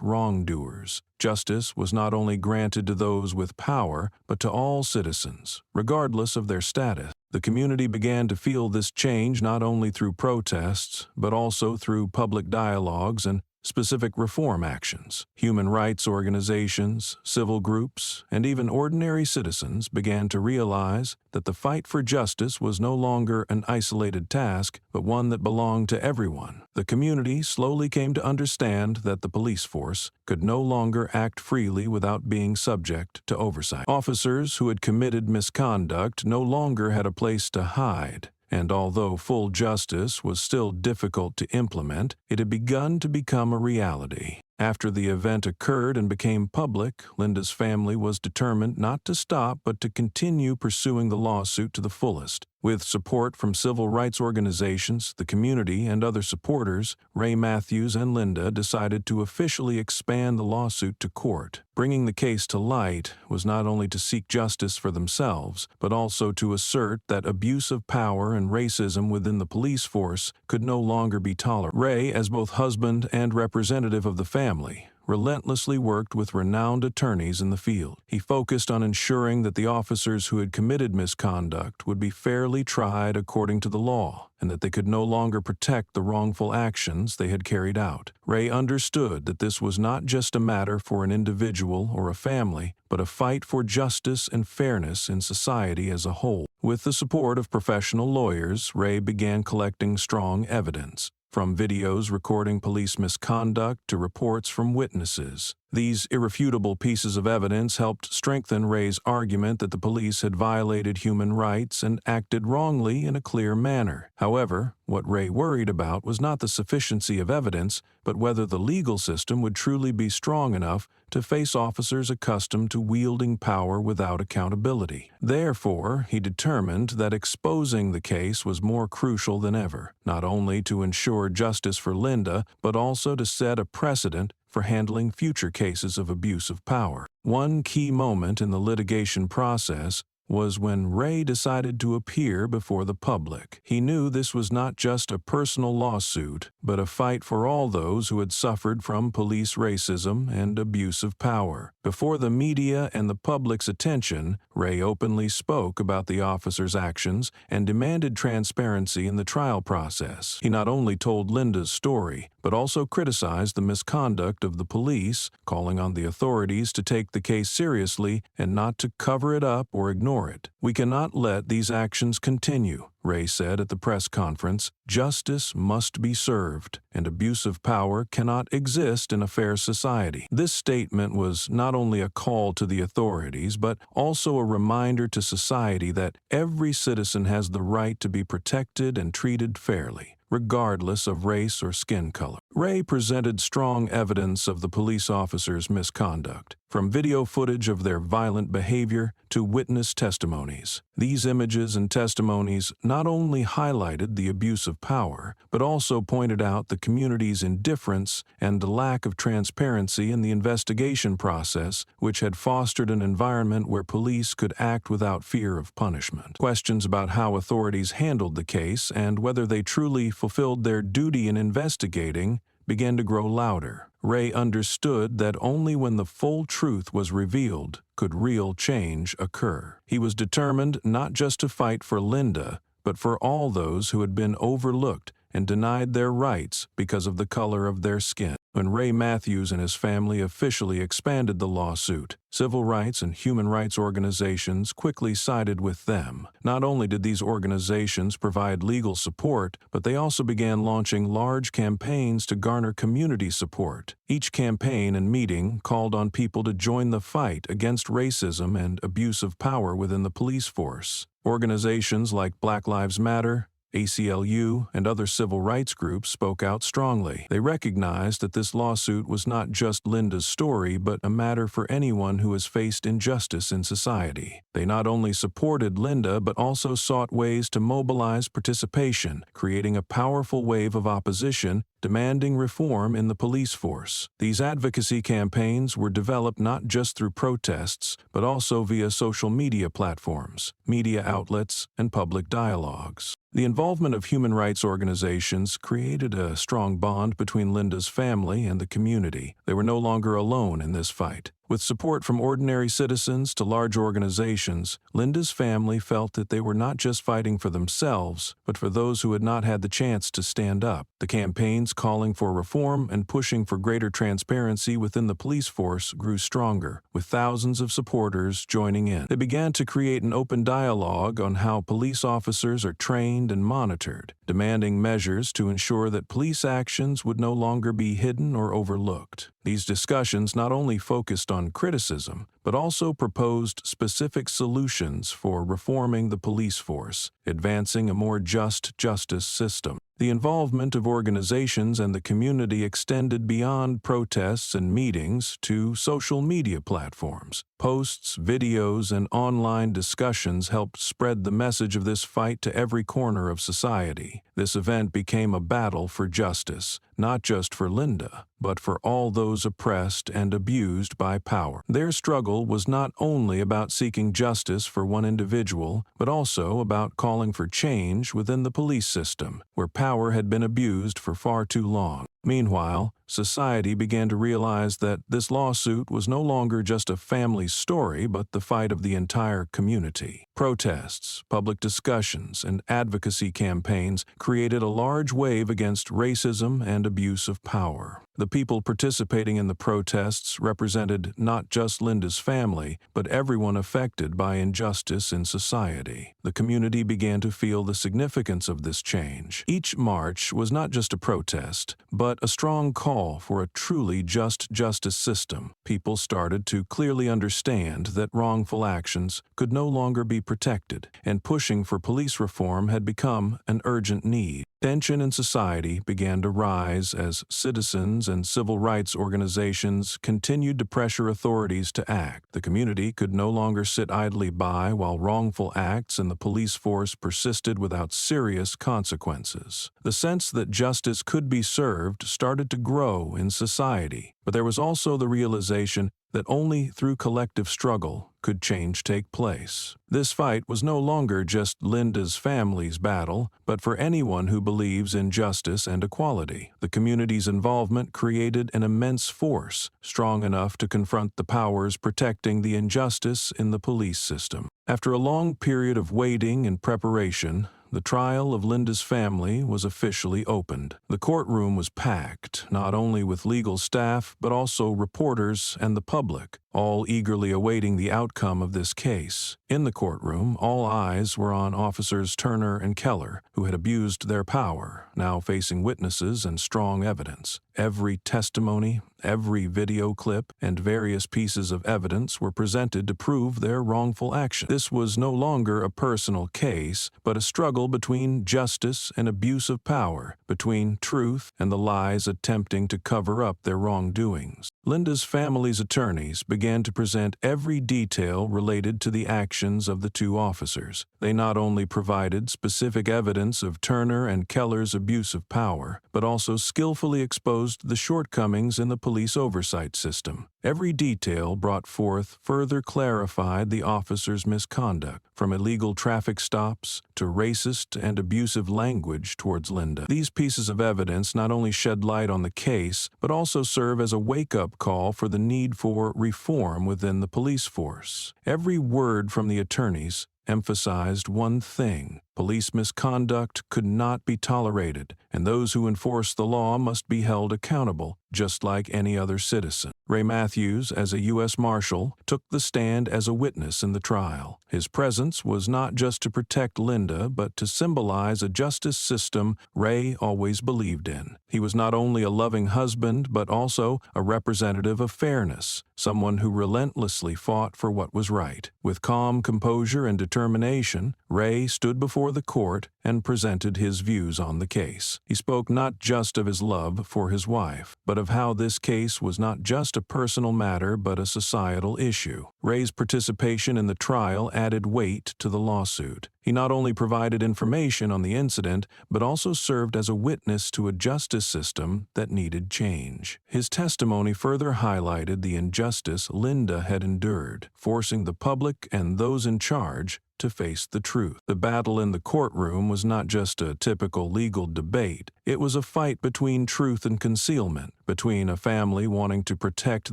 wrongdoers. Justice was not only granted to those with power, but to all citizens, regardless of their status. The community began to feel this change not only through protests, but also through public dialogues and specific reform actions. Human rights organizations, civil groups, and even ordinary citizens began to realize that the fight for justice was no longer an isolated task, but one that belonged to everyone. The community slowly came to understand that the police force could no longer act freely without being subject to oversight. Officers who had committed misconduct no longer had a place to hide. And although full justice was still difficult to implement, it had begun to become a reality. After the event occurred and became public, Linda's family was determined not to stop but to continue pursuing the lawsuit to the fullest. With support from civil rights organizations, the community, and other supporters, Ray Matthews and Linda decided to officially expand the lawsuit to court. Bringing the case to light was not only to seek justice for themselves, but also to assert that abuse of power and racism within the police force could no longer be tolerated. Ray, as both husband and representative of the family, relentlessly worked with renowned attorneys in the field. He focused on ensuring that the officers who had committed misconduct would be fairly tried according to the law, and that they could no longer protect the wrongful actions they had carried out. Ray understood that this was not just a matter for an individual or a family, but a fight for justice and fairness in society as a whole. With the support of professional lawyers, Ray began collecting strong evidence. From videos recording police misconduct to reports from witnesses. These irrefutable pieces of evidence helped strengthen Ray's argument that the police had violated human rights and acted wrongly in a clear manner. However, what Ray worried about was not the sufficiency of evidence, but whether the legal system would truly be strong enough to face officers accustomed to wielding power without accountability. Therefore, he determined that exposing the case was more crucial than ever, not only to ensure justice for Linda, but also to set a precedent for handling future cases of abuse of power. One key moment in the litigation process was when Ray decided to appear before the public. He knew this was not just a personal lawsuit, but a fight for all those who had suffered from police racism and abuse of power. Before the media and the public's attention, Ray openly spoke about the officers' actions and demanded transparency in the trial process. He not only told Linda's story, but also criticized the misconduct of the police, calling on the authorities to take the case seriously and not to cover it up or ignore it. "We cannot let these actions continue," Ray said at the press conference. "Justice must be served, and abuse of power cannot exist in a fair society." This statement was not only a call to the authorities, but also a reminder to society that every citizen has the right to be protected and treated fairly, regardless of race or skin color. Ray presented strong evidence of the police officers' misconduct, from video footage of their violent behavior to witness testimonies. These images and testimonies not only highlighted the abuse of power, but also pointed out the community's indifference and the lack of transparency in the investigation process, which had fostered an environment where police could act without fear of punishment. Questions about how authorities handled the case and whether they truly fulfilled their duty in investigating began to grow louder. Ray understood that only when the full truth was revealed could real change occur. He was determined not just to fight for Linda, but for all those who had been overlooked and denied their rights because of the color of their skin. When Ray Matthews and his family officially expanded the lawsuit, civil rights and human rights organizations quickly sided with them. Not only did these organizations provide legal support, but they also began launching large campaigns to garner community support. Each campaign and meeting called on people to join the fight against racism and abuse of power within the police force. Organizations like Black Lives Matter, ACLU, and other civil rights groups spoke out strongly. They recognized that this lawsuit was not just Linda's story, but a matter for anyone who has faced injustice in society. They not only supported Linda, but also sought ways to mobilize participation, creating a powerful wave of opposition demanding reform in the police force. These advocacy campaigns were developed not just through protests, but also via social media platforms, media outlets, and public dialogues. The involvement of human rights organizations created a strong bond between Linda's family and the community. They were no longer alone in this fight. With support from ordinary citizens to large organizations, Linda's family felt that they were not just fighting for themselves, but for those who had not had the chance to stand up. The campaigns calling for reform and pushing for greater transparency within the police force grew stronger, with thousands of supporters joining in. They began to create an open dialogue on how police officers are trained and monitored, demanding measures to ensure that police actions would no longer be hidden or overlooked. These discussions not only focused on criticism, but also proposed specific solutions for reforming the police force, advancing a more just justice system. The involvement of organizations and the community extended beyond protests and meetings to social media platforms. Posts, videos, and online discussions helped spread the message of this fight to every corner of society. This event became a battle for justice, not just for Linda, but for all those oppressed and abused by power. Their struggle was not only about seeking justice for one individual, but also about calling for change within the police system, where power had been abused for far too long. Meanwhile, society began to realize that this lawsuit was no longer just a family story, but the fight of the entire community. Protests, public discussions, and advocacy campaigns created a large wave against racism and abuse of power. The people participating in the protests represented not just Linda's family, but everyone affected by injustice in society. The community began to feel the significance of this change. Each march was not just a protest, but a strong call for a truly just justice system. People started to clearly understand that wrongful actions could no longer be protected, and pushing for police reform had become an urgent need. Tension in society began to rise as citizens and civil rights organizations continued to pressure authorities to act. The community could no longer sit idly by while wrongful acts in the police force persisted without serious consequences. The sense that justice could be served started to grow in society, but there was also the realization that only through collective struggle could change take place. This fight was no longer just Linda's family's battle, but for anyone who believes in justice and equality. The community's involvement created an immense force, strong enough to confront the powers protecting the injustice in the police system. After a long period of waiting and preparation, the trial of Linda's family was officially opened. The courtroom was packed, not only with legal staff, but also reporters and the public, all eagerly awaiting the outcome of this case. In the courtroom, all eyes were on Officers Turner and Keller, who had abused their power, now facing witnesses and strong evidence. Every testimony, every video clip, and various pieces of evidence were presented to prove their wrongful action. This was no longer a personal case, but a struggle between justice and abuse of power, between truth and the lies attempting to cover up their wrongdoings. Linda's family's attorneys began to present every detail related to the actions of the two officers. They not only provided specific evidence of Turner and Keller's abuse of power, but also skillfully exposed the shortcomings in the police oversight system. Every detail brought forth further clarified the officers' misconduct, from illegal traffic stops to racist and abusive language towards Linda. These pieces of evidence not only shed light on the case, but also serve as a wake-up call for the need for reform within the police force. Every word from the attorneys emphasized one thing: Police misconduct could not be tolerated, and those who enforce the law must be held accountable, just like any other citizen. Ray Matthews, as a U.S. Marshal, took the stand as a witness in the trial. His presence was not just to protect Linda, but to symbolize a justice system Ray always believed in. He was not only a loving husband, but also a representative of fairness, someone who relentlessly fought for what was right. With calm composure and determination, Ray stood before the court and presented his views on the case. He spoke not just of his love for his wife, but of how this case was not just a personal matter but a societal issue. Ray's participation in the trial added weight to the lawsuit. He not only provided information on the incident, but also served as a witness to a justice system that needed change. His testimony further highlighted the injustice Linda had endured, forcing the public and those in charge to face the truth. The battle in the courtroom was not just a typical legal debate. It was a fight between truth and concealment, between a family wanting to protect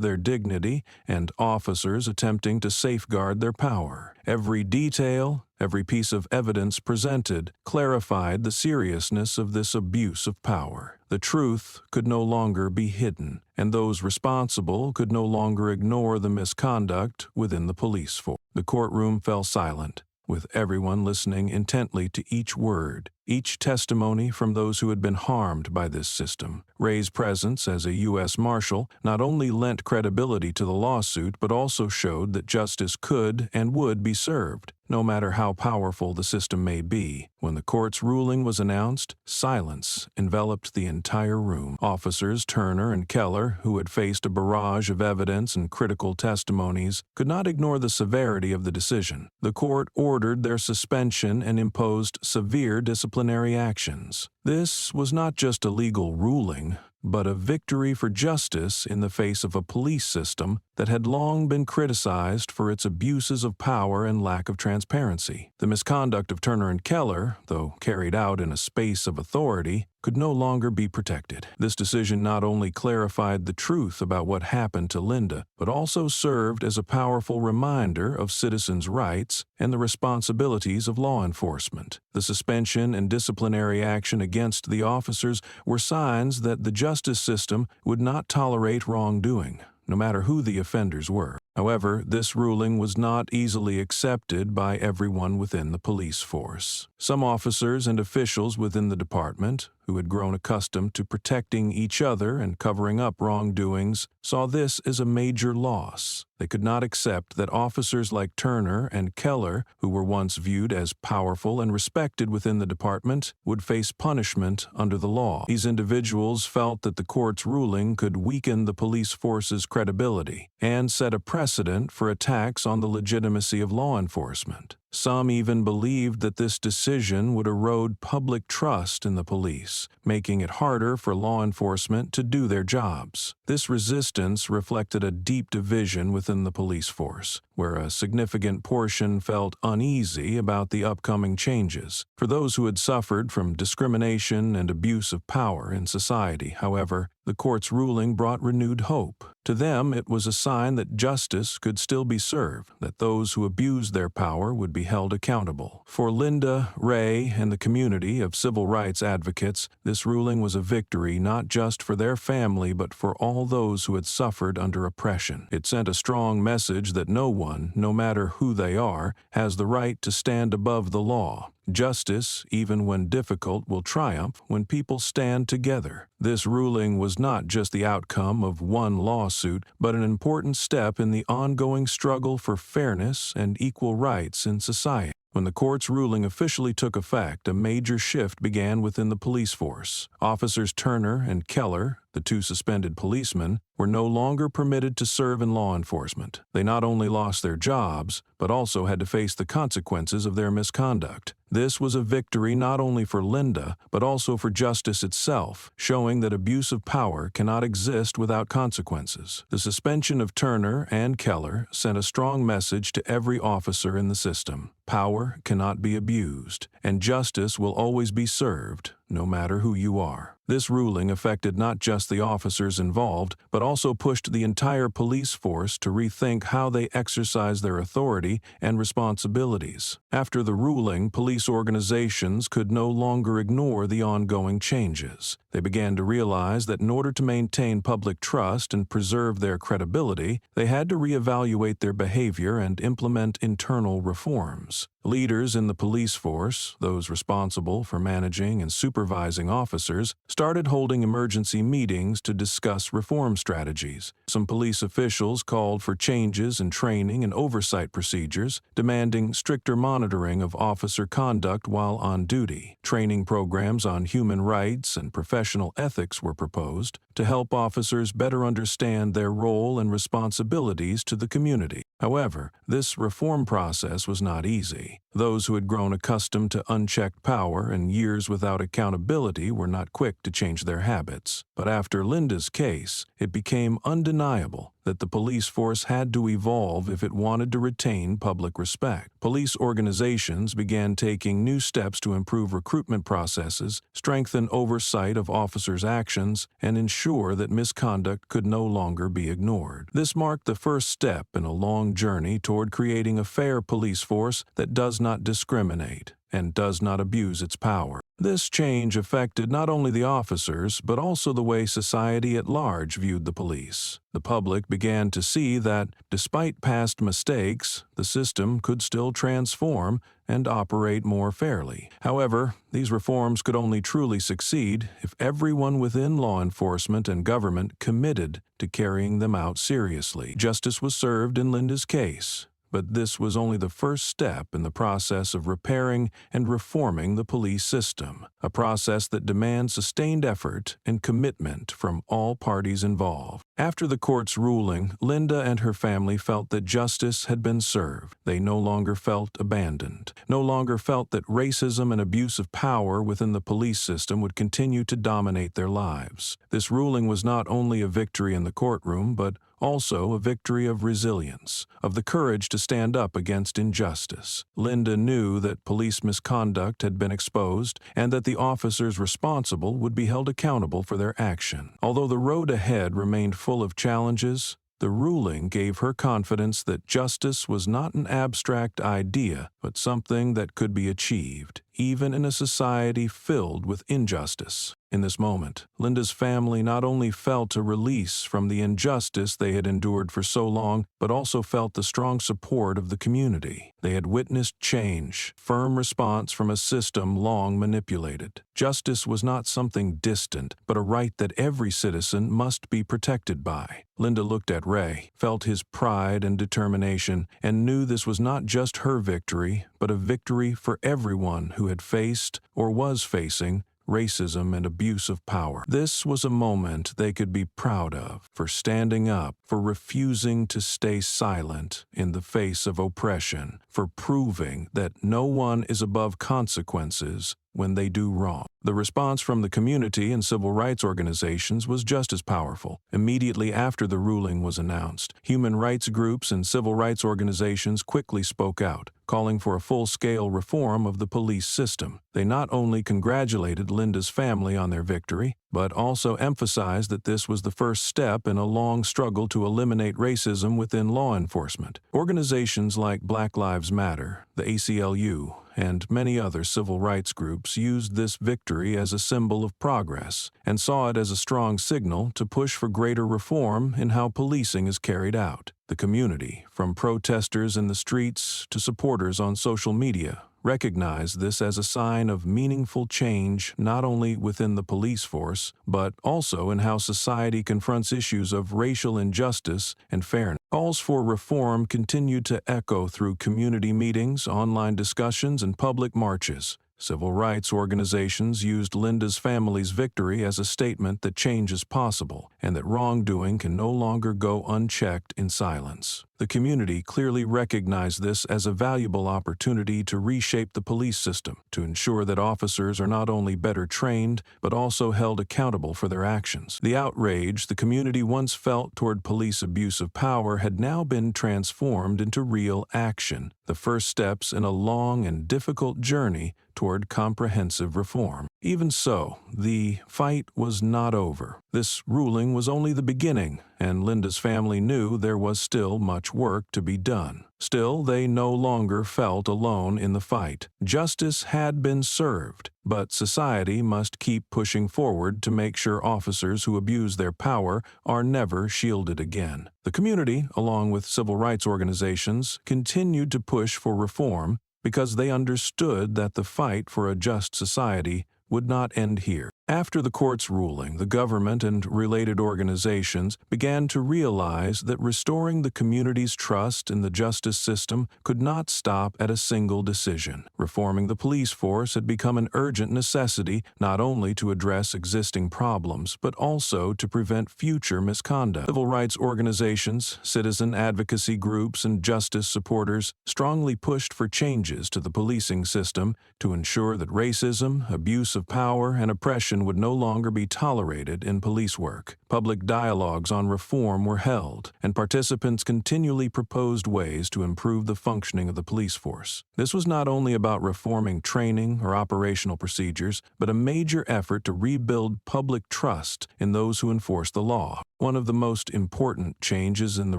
their dignity and officers attempting to safeguard their power. Every detail, every piece of evidence presented clarified the seriousness of this abuse of power. The truth could no longer be hidden, and those responsible could no longer ignore the misconduct within the police force. The courtroom fell silent, with everyone listening intently to each word, each testimony from those who had been harmed by this system. Ray's presence as a U.S. Marshal not only lent credibility to the lawsuit, but also showed that justice could and would be served, no matter how powerful the system may be. When the court's ruling was announced, silence enveloped the entire room. Officers Turner and Keller, who had faced a barrage of evidence and critical testimonies, could not ignore the severity of the decision. The court ordered their suspension and imposed severe disciplinary actions. This was not just a legal ruling, but a victory for justice in the face of a police system that had long been criticized for its abuses of power and lack of transparency. The misconduct of Turner and Keller, though carried out in a space of authority, could no longer be protected. This decision not only clarified the truth about what happened to Linda, but also served as a powerful reminder of citizens' rights and the responsibilities of law enforcement. The suspension and disciplinary action against the officers were signs that the justice system would not tolerate wrongdoing, no matter who the offenders were. However, this ruling was not easily accepted by everyone within the police force. Some officers and officials within the department, who had grown accustomed to protecting each other and covering up wrongdoings, saw this as a major loss. They could not accept that officers like Turner and Keller, who were once viewed as powerful and respected within the department, would face punishment under the law. These individuals felt that the court's ruling could weaken the police force's credibility and set a precedent for attacks on the legitimacy of law enforcement. Some even believed that this decision would erode public trust in the police, making it harder for law enforcement to do their jobs. This resistance reflected a deep division within the police force, where a significant portion felt uneasy about the upcoming changes. For those who had suffered from discrimination and abuse of power in society, however, the court's ruling brought renewed hope. To them, it was a sign that justice could still be served, that those who abused their power would be held accountable. For Linda, Ray, and the community of civil rights advocates, this ruling was a victory not just for their family but for all those who had suffered under oppression. It sent a strong message that no one, no matter who they are, has the right to stand above the law. Justice, even when difficult, will triumph when people stand together. This ruling was not just the outcome of one lawsuit, but an important step in the ongoing struggle for fairness and equal rights in society. When the court's ruling officially took effect, a major shift began within the police force. Officers Turner and Keller, the two suspended policemen, were no longer permitted to serve in law enforcement. They not only lost their jobs, but also had to face the consequences of their misconduct. This was a victory not only for Linda, but also for justice itself, showing that abuse of power cannot exist without consequences. The suspension of Turner and Keller sent a strong message to every officer in the system. Power cannot be abused, and justice will always be served, no matter who you are. This ruling affected not just the officers involved, but also pushed the entire police force to rethink how they exercise their authority and responsibilities. After the ruling, police organizations could no longer ignore the ongoing changes. They began to realize that in order to maintain public trust and preserve their credibility, they had to reevaluate their behavior and implement internal reforms. Leaders in the police force, those responsible for managing and supervising officers, started holding emergency meetings to discuss reform strategies. Some police officials called for changes in training and oversight procedures, demanding stricter monitoring of officer conduct while on duty. Training programs on human rights and professional ethics were proposed to help officers better understand their role and responsibilities to the community. However, this reform process was not easy. Those who had grown accustomed to unchecked power and years without accountability were not quick to change their habits. But after Linda's case, it became undeniable that the police force had to evolve if it wanted to retain public respect. Police organizations began taking new steps to improve recruitment processes, strengthen oversight of officers' actions, and ensure that misconduct could no longer be ignored. This marked the first step in a long journey toward creating a fair police force that does not discriminate and does not abuse its power. This change affected not only the officers, but also the way society at large viewed the police. The public began to see that, despite past mistakes, the system could still transform and operate more fairly. However, these reforms could only truly succeed if everyone within law enforcement and government committed to carrying them out seriously. Justice was served in Linda's case, but this was only the first step in the process of repairing and reforming the police system, a process that demands sustained effort and commitment from all parties involved. After the court's ruling, Linda and her family felt that justice had been served. They no longer felt abandoned, no longer felt that racism and abuse of power within the police system would continue to dominate their lives. This ruling was not only a victory in the courtroom, but also a victory of resilience, of the courage to stand up against injustice. Linda knew that police misconduct had been exposed and that the officers responsible would be held accountable for their action. Although the road ahead remained full of challenges, the ruling gave her confidence that justice was not an abstract idea, but something that could be achieved, even in a society filled with injustice. In this moment, Linda's family not only felt a release from the injustice they had endured for so long, but also felt the strong support of the community. They had witnessed change, firm response from a system long manipulated. Justice was not something distant, but a right that every citizen must be protected by. Linda looked at Ray, felt his pride and determination, and knew this was not just her victory, but a victory for everyone who had faced or was facing racism and abuse of power. This was a moment they could be proud of, for standing up, for refusing to stay silent in the face of oppression, for proving that no one is above consequences when they do wrong. The response from the community and civil rights organizations was just as powerful. Immediately after the ruling was announced, human rights groups and civil rights organizations quickly spoke out, calling for a full-scale reform of the police system. They not only congratulated Linda's family on their victory, but also emphasized that this was the first step in a long struggle to eliminate racism within law enforcement. Organizations like Black Lives Matter, the ACLU, and many other civil rights groups used this victory as a symbol of progress and saw it as a strong signal to push for greater reform in how policing is carried out. The community, from protesters in the streets to supporters on social media, recognized this as a sign of meaningful change not only within the police force, but also in how society confronts issues of racial injustice and fairness. Calls for reform continued to echo through community meetings, online discussions, and public marches. Civil rights organizations used Linda's family's victory as a statement that change is possible and that wrongdoing can no longer go unchecked in silence. The community clearly recognized this as a valuable opportunity to reshape the police system, to ensure that officers are not only better trained, but also held accountable for their actions. The outrage the community once felt toward police abuse of power had now been transformed into real action, the first steps in a long and difficult journey toward comprehensive reform. Even so, the fight was not over. This ruling was only the beginning, and Linda's family knew there was still much work to be done. Still, they no longer felt alone in the fight. Justice had been served, but society must keep pushing forward to make sure officers who abuse their power are never shielded again. The community, along with civil rights organizations, continued to push for reform because they understood that the fight for a just society would not end here. After the court's ruling, the government and related organizations began to realize that restoring the community's trust in the justice system could not stop at a single decision. Reforming the police force had become an urgent necessity not only to address existing problems, but also to prevent future misconduct. Civil rights organizations, citizen advocacy groups, and justice supporters strongly pushed for changes to the policing system to ensure that racism, abuse of power, and oppression would no longer be tolerated in police work. Public dialogues on reform were held, and participants continually proposed ways to improve the functioning of the police force. This was not only about reforming training or operational procedures, but a major effort to rebuild public trust in those who enforce the law. One of the most important changes in the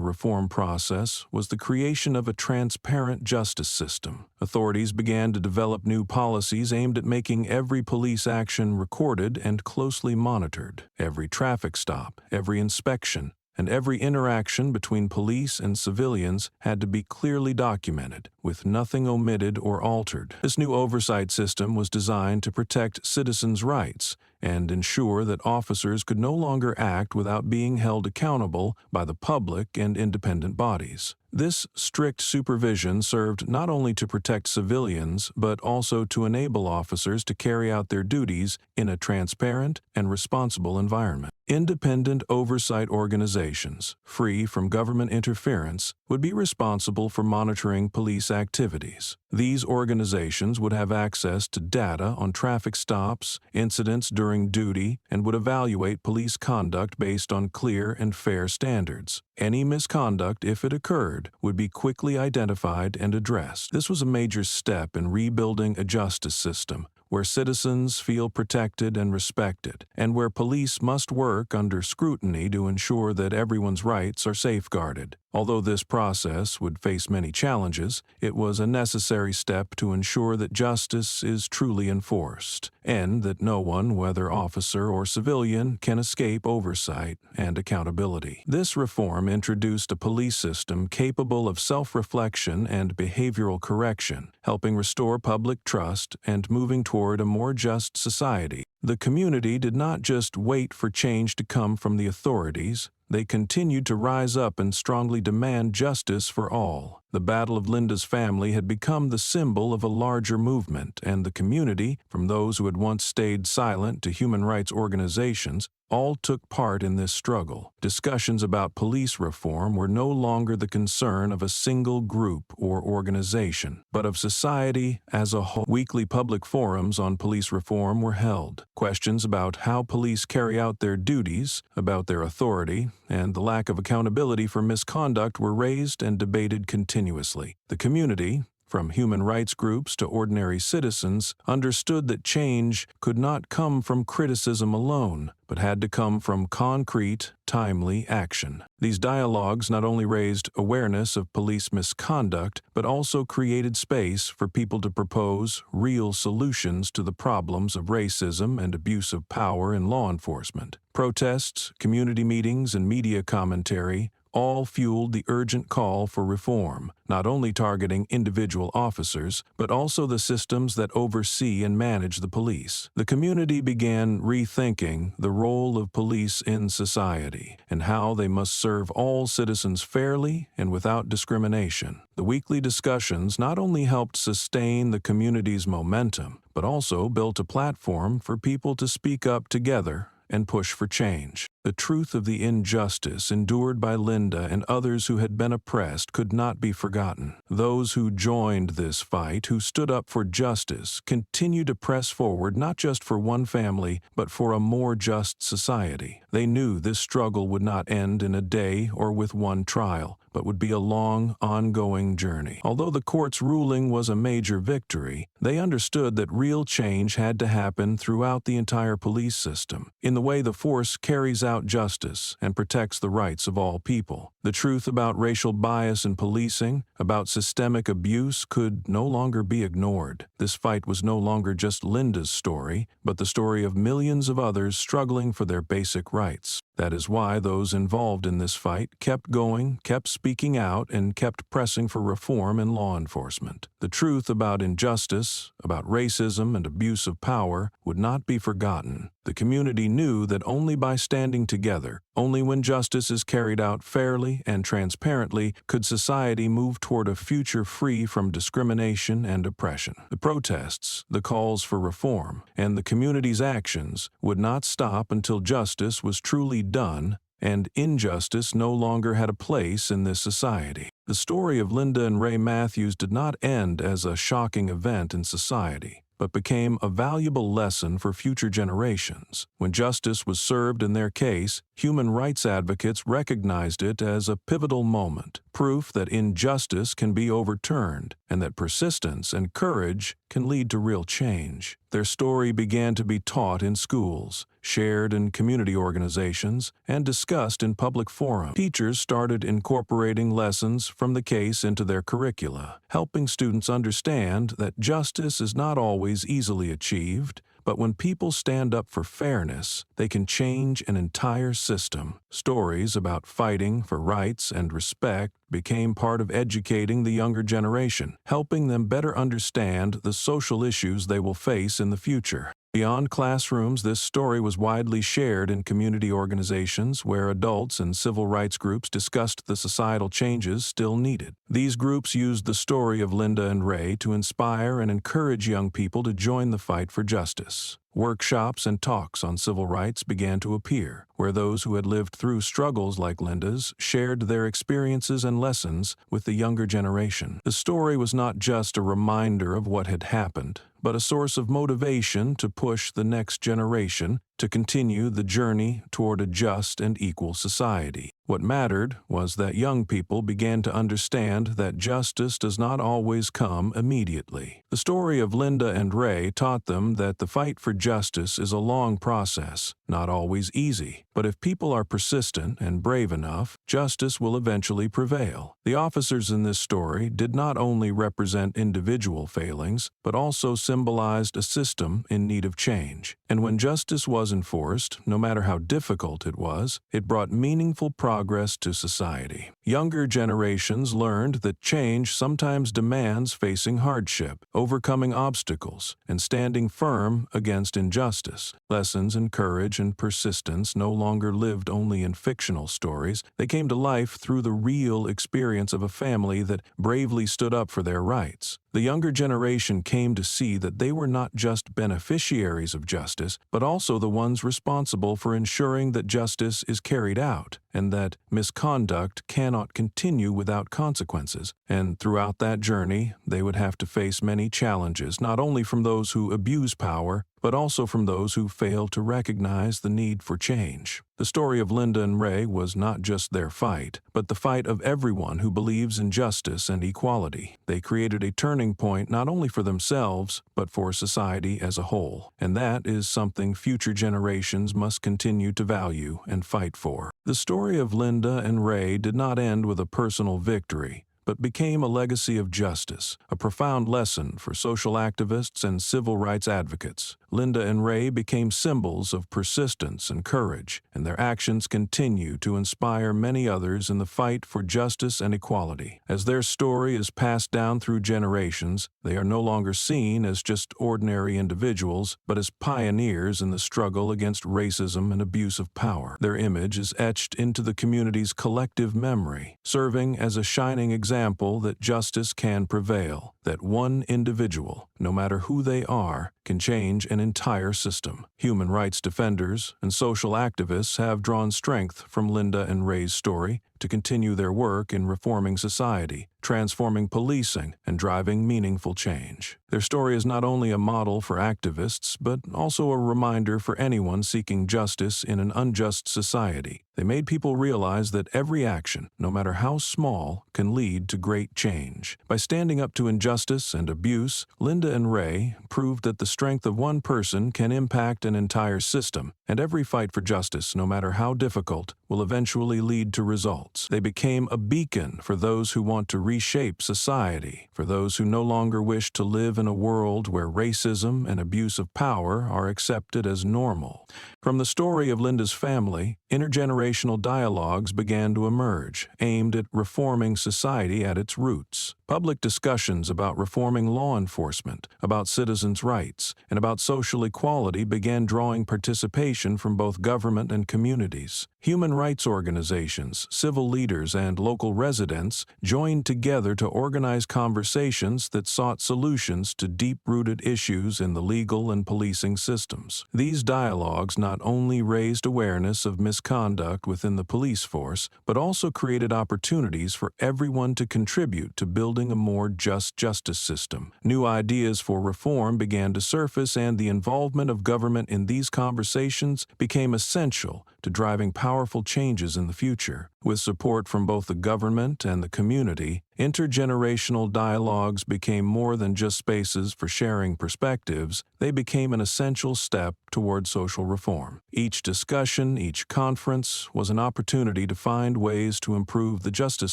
reform process was the creation of a transparent justice system. Authorities began to develop new policies aimed at making every police action recorded and closely monitored. Every traffic stop, every inspection, and every interaction between police and civilians had to be clearly documented, with nothing omitted or altered. This new oversight system was designed to protect citizens' rights and ensure that officers could no longer act without being held accountable by the public and independent bodies. This strict supervision served not only to protect civilians, but also to enable officers to carry out their duties in a transparent and responsible environment. Independent oversight organizations, free from government interference, would be responsible for monitoring police activities. These organizations would have access to data on traffic stops, incidents during duty, and would evaluate police conduct based on clear and fair standards. Any misconduct, if it occurred, would be quickly identified and addressed. This was a major step in rebuilding a justice system where citizens feel protected and respected, and where police must work under scrutiny to ensure that everyone's rights are safeguarded. Although this process would face many challenges, it was a necessary step to ensure that justice is truly enforced, and that no one, whether officer or civilian, can escape oversight and accountability. This reform introduced a police system capable of self-reflection and behavioral correction, helping restore public trust and moving toward a more just society. The community did not just wait for change to come from the authorities. They continued to rise up and strongly demand justice for all. The Battle of Linda's family had become the symbol of a larger movement, and the community, from those who had once stayed silent to human rights organizations, all took part in this struggle. Discussions about police reform were no longer the concern of a single group or organization, but of society as a whole. Weekly public forums on police reform were held. Questions about how police carry out their duties, about their authority, and the lack of accountability for misconduct were raised and debated continuously. The community, from human rights groups to ordinary citizens, understood that change could not come from criticism alone, but had to come from concrete, timely action. These dialogues not only raised awareness of police misconduct, but also created space for people to propose real solutions to the problems of racism and abuse of power in law enforcement. Protests, community meetings, and media commentary all fueled the urgent call for reform, not only targeting individual officers, but also the systems that oversee and manage the police. The community began rethinking the role of police in society and how they must serve all citizens fairly and without discrimination. The weekly discussions not only helped sustain the community's momentum, but also built a platform for people to speak up together and push for change. The truth of the injustice endured by Linda and others who had been oppressed could not be forgotten. Those who joined this fight, who stood up for justice, continued to press forward not just for one family, but for a more just society. They knew this struggle would not end in a day or with one trial, but would be a long, ongoing journey. Although the court's ruling was a major victory, they understood that real change had to happen throughout the entire police system, in the way the force carries out justice and protects the rights of all people. The truth about racial bias in policing, about systemic abuse, could no longer be ignored. This fight was no longer just Linda's story, but the story of millions of others struggling for their basic rights. That is why those involved in this fight kept going, kept speaking out, and kept pressing for reform in law enforcement. The truth about injustice, about racism and abuse of power, would not be forgotten. The community knew that only by standing together, only when justice is carried out fairly and transparently, could society move toward a future free from discrimination and oppression. The protests, the calls for reform, and the community's actions would not stop until justice was truly done and injustice no longer had a place in this society. The story of Linda and Ray Matthews did not end as a shocking event in society, but became a valuable lesson for future generations. When justice was served in their case, human rights advocates recognized it as a pivotal moment, proof that injustice can be overturned and that persistence and courage can lead to real change. Their story began to be taught in schools, shared in community organizations, and discussed in public forums. Teachers started incorporating lessons from the case into their curricula, helping students understand that justice is not always easily achieved, but when people stand up for fairness, they can change an entire system. Stories about fighting for rights and respect became part of educating the younger generation, helping them better understand the social issues they will face in the future. Beyond classrooms, this story was widely shared in community organizations where adults and civil rights groups discussed the societal changes still needed. These groups used the story of Linda and Ray to inspire and encourage young people to join the fight for justice. Workshops and talks on civil rights began to appear, where those who had lived through struggles like Linda's shared their experiences and lessons with the younger generation. The story was not just a reminder of what had happened, but a source of motivation to push the next generation to continue the journey toward a just and equal society. What mattered was that young people began to understand that justice does not always come immediately. The story of Linda and Ray taught them that the fight for justice is a long process, not always easy, but if people are persistent and brave enough, justice will eventually prevail. The officers in this story did not only represent individual failings, but also symbolized a system in need of change. And when justice was enforced, no matter how difficult it was, it brought meaningful progress to society. Younger generations learned that change sometimes demands facing hardship, overcoming obstacles, and standing firm against injustice. Lessons in courage and persistence no longer lived only in fictional stories. They came to life through the real experience of a family that bravely stood up for their rights. The younger generation came to see that they were not just beneficiaries of justice, but also the ones responsible for ensuring that justice is carried out, and that misconduct cannot continue without consequences. And throughout that journey, they would have to face many challenges, not only from those who abuse power, but also from those who fail to recognize the need for change. The story of Linda and Ray was not just their fight, but the fight of everyone who believes in justice and equality. They created a turning point not only for themselves, but for society as a whole. And that is something future generations must continue to value and fight for. The story of Linda and Ray did not end with a personal victory, but became a legacy of justice, a profound lesson for social activists and civil rights advocates. Linda and Ray became symbols of persistence and courage, and their actions continue to inspire many others in the fight for justice and equality. As their story is passed down through generations, they are no longer seen as just ordinary individuals, but as pioneers in the struggle against racism and abuse of power. Their image is etched into the community's collective memory, serving as a shining example that justice can prevail, that one individual, no matter who they are, can change an entire system. Human rights defenders and social activists have drawn strength from Linda and Ray's story, to continue their work in reforming society, transforming policing, and driving meaningful change. Their story is not only a model for activists, but also a reminder for anyone seeking justice in an unjust society. They made people realize that every action, no matter how small, can lead to great change. By standing up to injustice and abuse, Linda and Ray proved that the strength of one person can impact an entire system, and every fight for justice, no matter how difficult, will eventually lead to results. They became a beacon for those who want to reshape society, for those who no longer wish to live in a world where racism and abuse of power are accepted as normal. From the story of Linda's family, intergenerational dialogues began to emerge, aimed at reforming society at its roots. Public discussions about reforming law enforcement, about citizens' rights, and about social equality began drawing participation from both government and communities. Human rights organizations, civil leaders, and local residents joined together to organize conversations that sought solutions to deep-rooted issues in the legal and policing systems. These dialogues not only raised awareness of misconduct within the police force, but also created opportunities for everyone to contribute to building a more just justice system. New ideas for reform began to surface, and the involvement of government in these conversations became essential to driving powerful changes in the future. With support from both the government and the community, intergenerational dialogues became more than just spaces for sharing perspectives. They became an essential step toward social reform. Each discussion, each conference, was an opportunity to find ways to improve the justice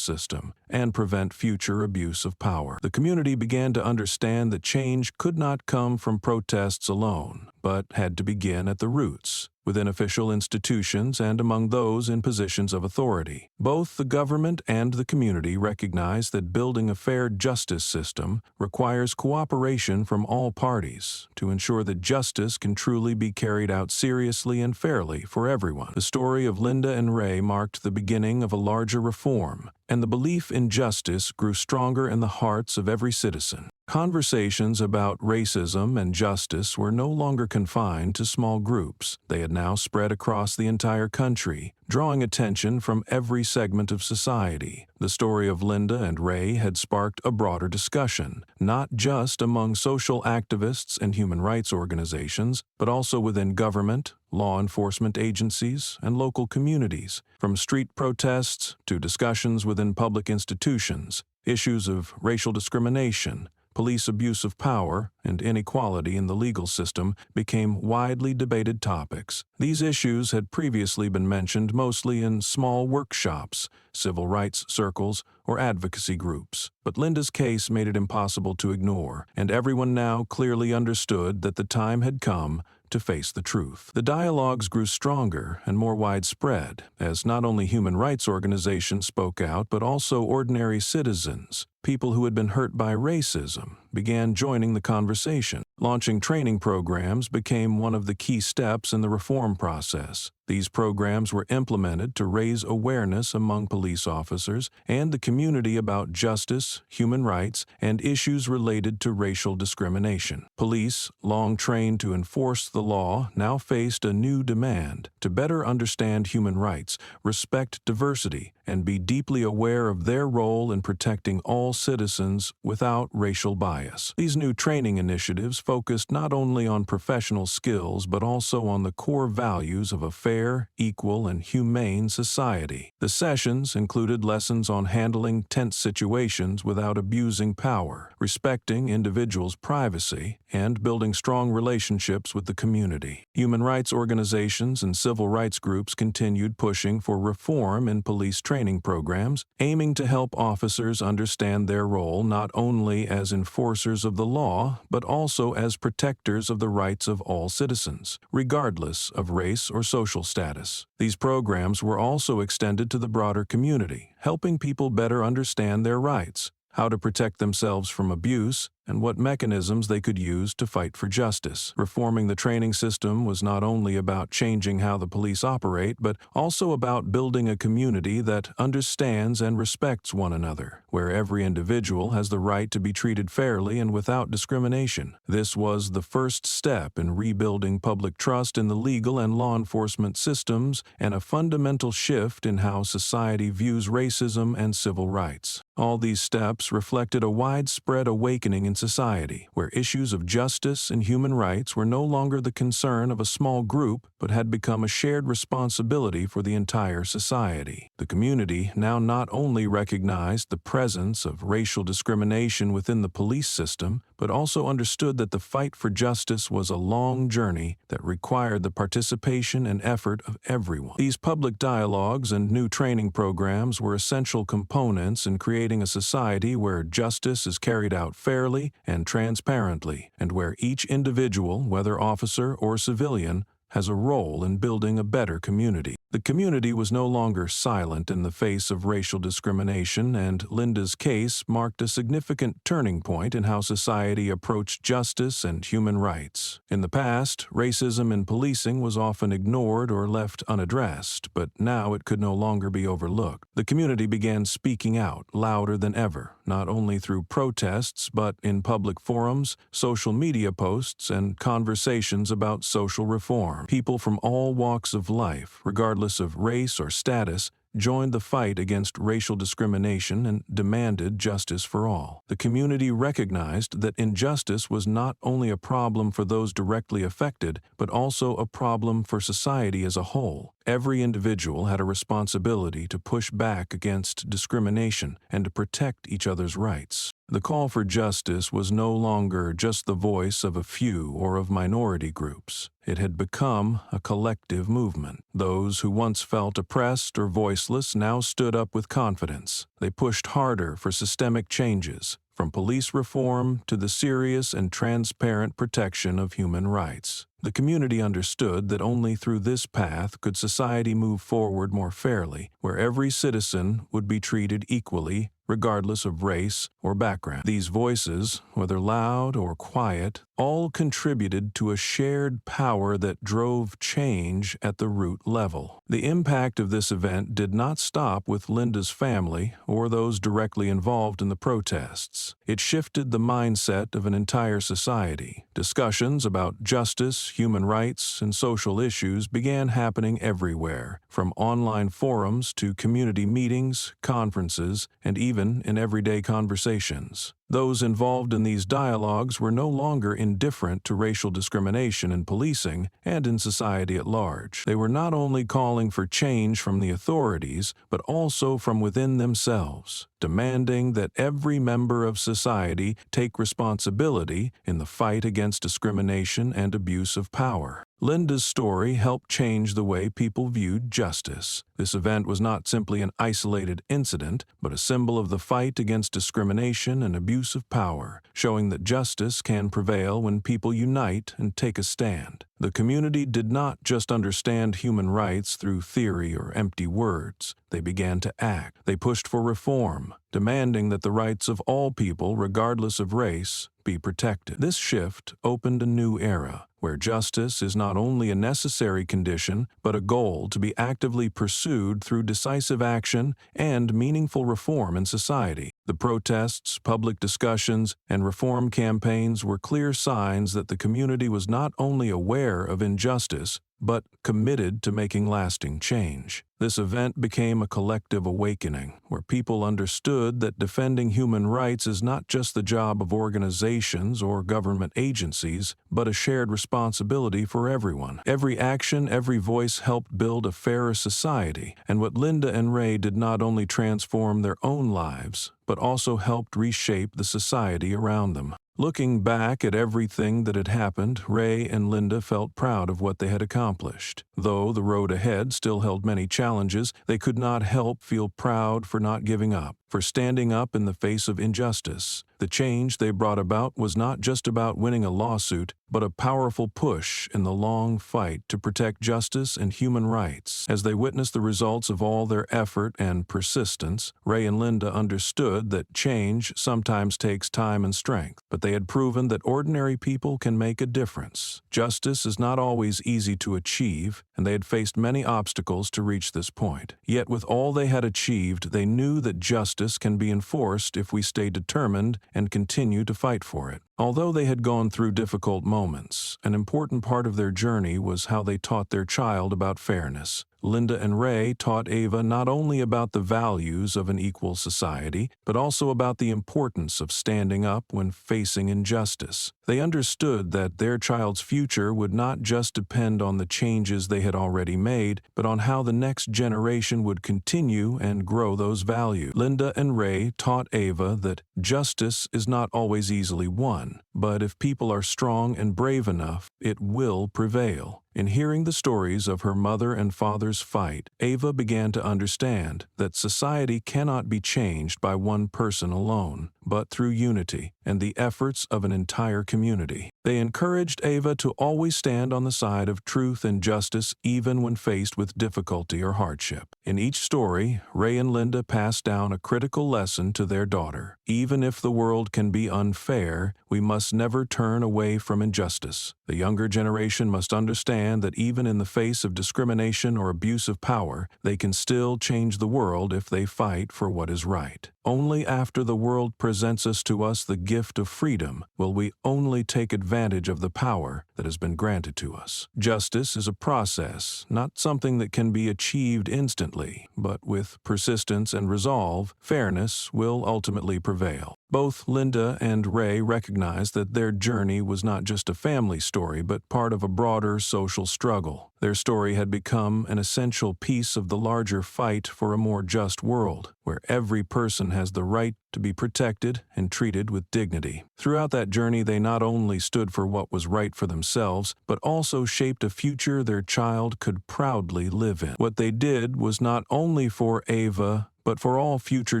system and prevent future abuse of power. The community began to understand that change could not come from protests alone, but had to begin at the roots, within official institutions and among those in positions of authority. Both the government and the community recognize that building a fair justice system requires cooperation from all parties to ensure that justice can truly be carried out seriously and fairly for everyone. The story of Linda and Ray marked the beginning of a larger reform, and the belief in justice grew stronger in the hearts of every citizen. Conversations about racism and justice were no longer confined to small groups. They had now spread across the entire country, drawing attention from every segment of society. The story of Linda and Ray had sparked a broader discussion, not just among social activists and human rights organizations, but also within government, law enforcement agencies, and local communities. From street protests to discussions within public institutions, issues of racial discrimination, police abuse of power, and inequality in the legal system became widely debated topics. These issues had previously been mentioned mostly in small workshops, civil rights circles, or advocacy groups. But Linda's case made it impossible to ignore, and everyone now clearly understood that the time had come to face the truth. The dialogues grew stronger and more widespread, as not only human rights organizations spoke out, but also ordinary citizens, people who had been hurt by racism, began joining the conversation. Launching training programs became one of the key steps in the reform process. These programs were implemented to raise awareness among police officers and the community about justice, human rights, and issues related to racial discrimination. Police, long trained to enforce the law, now faced a new demand to better understand human rights, respect diversity, and be deeply aware of their role in protecting all citizens without racial bias. These new training initiatives focused not only on professional skills but also on the core values of a fair, equal, and humane society. The sessions included lessons on handling tense situations without abusing power, respecting individuals' privacy, and building strong relationships with the community. Human rights organizations and civil rights groups continued pushing for reform in police training programs, aiming to help officers understand their role not only as enforcers of the law, but also as protectors of the rights of all citizens, regardless of race or social status. These programs were also extended to the broader community, helping people better understand their rights, how to protect themselves from abuse, and what mechanisms they could use to fight for justice. Reforming the training system was not only about changing how the police operate, but also about building a community that understands and respects one another, where every individual has the right to be treated fairly and without discrimination. This was the first step in rebuilding public trust in the legal and law enforcement systems and a fundamental shift in how society views racism and civil rights. All these steps reflected a widespread awakening in society, where issues of justice and human rights were no longer the concern of a small group but had become a shared responsibility for the entire society. The community now not only recognized the presence of racial discrimination within the police system, but also understood that the fight for justice was a long journey that required the participation and effort of everyone. These public dialogues and new training programs were essential components in creating a society where justice is carried out fairly and transparently, and where each individual, whether officer or civilian, has a role in building a better community. The community was no longer silent in the face of racial discrimination, and Linda's case marked a significant turning point in how society approached justice and human rights. In the past, racism in policing was often ignored or left unaddressed, but now it could no longer be overlooked. The community began speaking out louder than ever, not only through protests but in public forums, social media posts, and conversations about social reform. People from all walks of life, regardless of race or status, joined the fight against racial discrimination and demanded justice for all. The community recognized that injustice was not only a problem for those directly affected, but also a problem for society as a whole. Every individual had a responsibility to push back against discrimination and to protect each other's rights. The call for justice was no longer just the voice of a few or of minority groups. It had become a collective movement. Those who once felt oppressed or voiceless now stood up with confidence. They pushed harder for systemic changes, from police reform to the serious and transparent protection of human rights. The community understood that only through this path could society move forward more fairly, where every citizen would be treated equally, regardless of race or background. These voices, whether loud or quiet, all contributed to a shared power that drove change at the root level. The impact of this event did not stop with Linda's family or those directly involved in the protests. It shifted the mindset of an entire society. Discussions about justice, human rights, and social issues began happening everywhere, from online forums to community meetings, conferences, and even in everyday conversations. Those involved in these dialogues were no longer indifferent to racial discrimination in policing and in society at large. They were not only calling for change from the authorities, but also from within themselves, demanding that every member of society take responsibility in the fight against discrimination and abuse of power. Linda's story helped change the way people viewed justice. This event was not simply an isolated incident, but a symbol of the fight against discrimination and abuse of power, showing that justice can prevail when people unite and take a stand. The community did not just understand human rights through theory or empty words. They began to act. They pushed for reform, demanding that the rights of all people, regardless of race, be protected. This shift opened a new era, where justice is not only a necessary condition, but a goal to be actively pursued through decisive action and meaningful reform in society. The protests, public discussions, and reform campaigns were clear signs that the community was not only aware of injustice, but committed to making lasting change. This event became a collective awakening, where people understood that defending human rights is not just the job of organizations or government agencies, but a shared responsibility for everyone. Every action, every voice helped build a fairer society, and what Linda and Ray did not only transform their own lives, but also helped reshape the society around them. Looking back at everything that had happened, Ray and Linda felt proud of what they had accomplished. Though the road ahead still held many challenges, they could not help feel proud for not giving up, for standing up in the face of injustice. The change they brought about was not just about winning a lawsuit, but a powerful push in the long fight to protect justice and human rights. As they witnessed the results of all their effort and persistence, Ray and Linda understood that change sometimes takes time and strength, but they had proven that ordinary people can make a difference. Justice is not always easy to achieve, and they had faced many obstacles to reach this point. Yet with all they had achieved, they knew that justice can be enforced if we stay determined and continue to fight for it. Although they had gone through difficult moments, an important part of their journey was how they taught their child about fairness. Linda and Ray taught Ava not only about the values of an equal society, but also about the importance of standing up when facing injustice. They understood that their child's future would not just depend on the changes they had already made, but on how the next generation would continue and grow those values. Linda and Ray taught Ava that justice is not always easily won, but if people are strong and brave enough, it will prevail. In hearing the stories of her mother and father's fight, Ava began to understand that society cannot be changed by one person alone, but through unity and the efforts of an entire community. They encouraged Ava to always stand on the side of truth and justice even when faced with difficulty or hardship. In each story, Ray and Linda passed down a critical lesson to their daughter. Even if the world can be unfair, we must never turn away from injustice. The younger generation must understand that even in the face of discrimination or abuse of power, they can still change the world if they fight for what is right. Only after the world presents to us the gift of freedom will we only take advantage of the power that has been granted to us. Justice is a process, not something that can be achieved instantly, but with persistence and resolve, fairness will ultimately prevail. Both Linda and Ray recognized that their journey was not just a family story, but part of a broader social struggle. Their story had become an essential piece of the larger fight for a more just world, where every person has the right to be protected and treated with dignity. Throughout that journey, they not only stood for what was right for themselves, but also shaped a future their child could proudly live in. What they did was not only for Ava, but for all future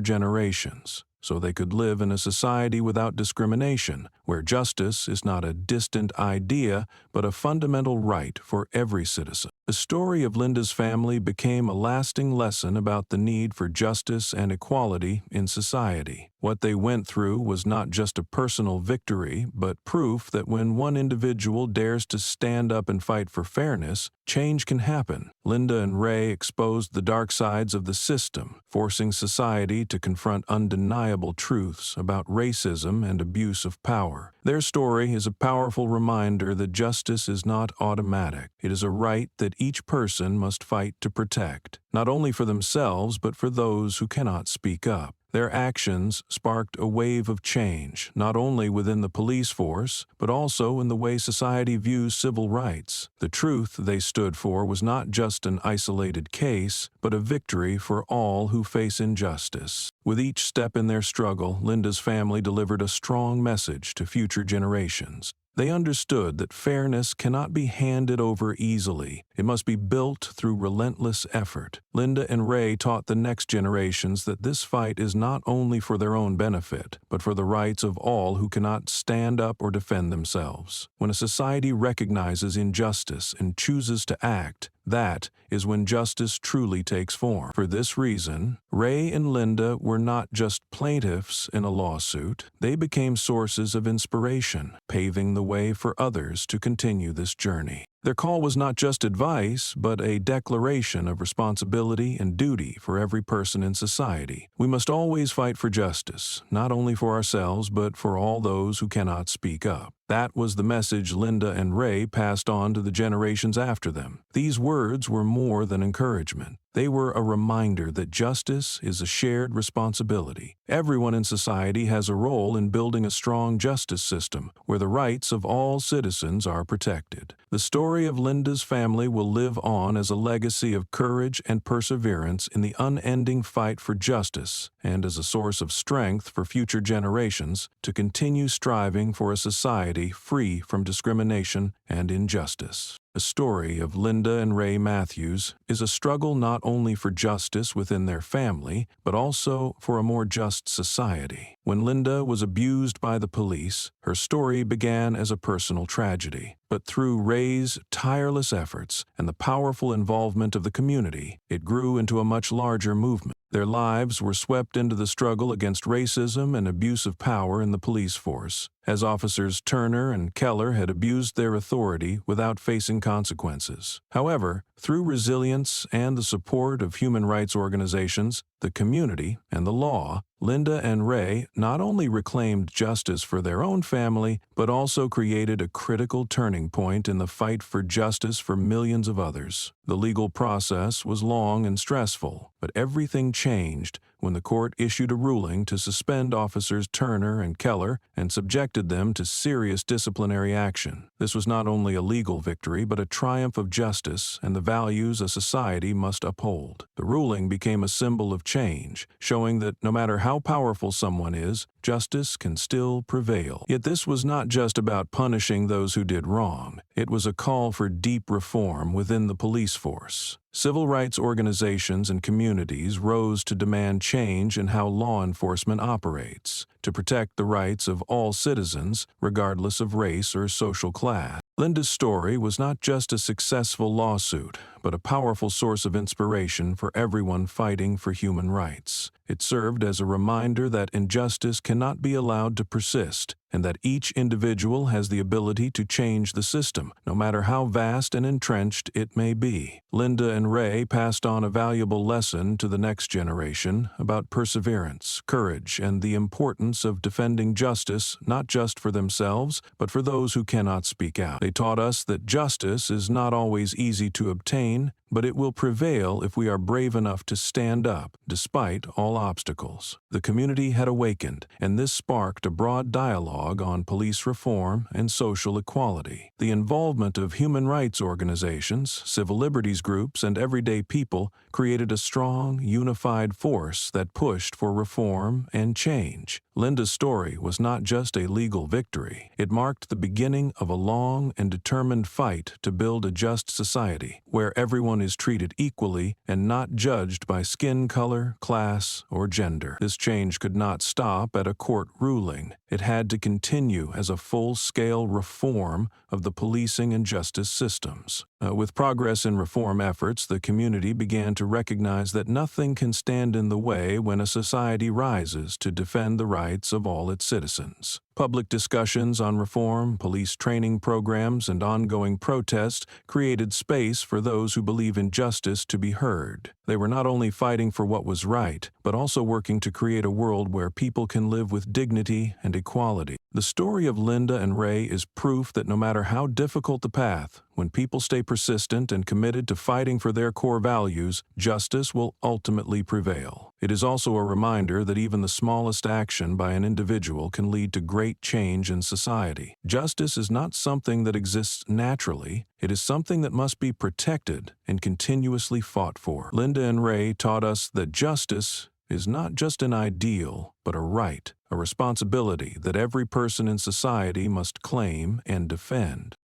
generations, so they could live in a society without discrimination, where justice is not a distant idea, but a fundamental right for every citizen. The story of Linda's family became a lasting lesson about the need for justice and equality in society. What they went through was not just a personal victory, but proof that when one individual dares to stand up and fight for fairness, change can happen. Linda and Ray exposed the dark sides of the system, forcing society to confront undeniable truths about racism and abuse of power. Their story is a powerful reminder that justice is not automatic. It is a right that each person must fight to protect, not only for themselves but for those who cannot speak up. Their actions sparked a wave of change, not only within the police force, but also in the way society views civil rights. The truth they stood for was not just an isolated case, but a victory for all who face injustice. With each step in their struggle, Linda's family delivered a strong message to future generations. They understood that fairness cannot be handed over easily. It must be built through relentless effort. Linda and Ray taught the next generations that this fight is not only for their own benefit, but for the rights of all who cannot stand up or defend themselves. When a society recognizes injustice and chooses to act, that is when justice truly takes form. For this reason, Ray and Linda were not just plaintiffs in a lawsuit. They became sources of inspiration, paving the way for others to continue this journey. Their call was not just advice, but a declaration of responsibility and duty for every person in society. We must always fight for justice, not only for ourselves, but for all those who cannot speak up. That was the message Linda and Ray passed on to the generations after them. These words were more than encouragement. They were a reminder that justice is a shared responsibility. Everyone in society has a role in building a strong justice system where the rights of all citizens are protected. The story of Linda's family will live on as a legacy of courage and perseverance in the unending fight for justice and as a source of strength for future generations to continue striving for a society free from discrimination and injustice. The story of Linda and Ray Matthews is a struggle not only for justice within their family, but also for a more just society. When Linda was abused by the police, her story began as a personal tragedy. But through Ray's tireless efforts and the powerful involvement of the community, it grew into a much larger movement. Their lives were swept into the struggle against racism and abuse of power in the police force, as officers Turner and Keller had abused their authority without facing consequences. However, through resilience and the support of human rights organizations, the community, and the law, Linda and Ray not only reclaimed justice for their own family, but also created a critical turning point in the fight for justice for millions of others. The legal process was long and stressful, but everything changed when the court issued a ruling to suspend officers Turner and Keller and subjected them to serious disciplinary action. This was not only a legal victory, but a triumph of justice and the values a society must uphold. The ruling became a symbol of change, showing that no matter how powerful someone is, justice can still prevail. Yet this was not just about punishing those who did wrong. It was a call for deep reform within the police force. Civil rights organizations and communities rose to demand change in how law enforcement operates, to protect the rights of all citizens, regardless of race or social class. Linda's story was not just a successful lawsuit, but a powerful source of inspiration for everyone fighting for human rights. It served as a reminder that injustice cannot be allowed to persist, and that each individual has the ability to change the system, no matter how vast and entrenched it may be. Linda and Ray passed on a valuable lesson to the next generation about perseverance, courage, and the importance of defending justice not just for themselves, but for those who cannot speak out. They taught us that justice is not always easy to obtain, but it will prevail if we are brave enough to stand up, despite all obstacles. The community had awakened, and this sparked a broad dialogue on police reform and social equality. The involvement of human rights organizations, civil liberties groups, and everyday people created a strong, unified force that pushed for reform and change. Linda's story was not just a legal victory. It marked the beginning of a long and determined fight to build a just society, where everyone is treated equally and not judged by skin color, class, or gender. This change could not stop at a court ruling. It had to continue as a full-scale reform of the policing and justice systems. With progress in reform efforts, the community began to recognize that nothing can stand in the way when a society rises to defend the rights of all its citizens. Public discussions on reform, police training programs, and ongoing protests created space for those who believe in justice to be heard. They were not only fighting for what was right, but also working to create a world where people can live with dignity and equality. The story of Linda and Ray is proof that no matter how difficult the path, when people stay persistent and committed to fighting for their core values, justice will ultimately prevail. It is also a reminder that even the smallest action by an individual can lead to great change in society. Justice is not something that exists naturally. It is something that must be protected and continuously fought for. Linda and Ray taught us that justice is not just an ideal, but a right, a responsibility that every person in society must claim and defend.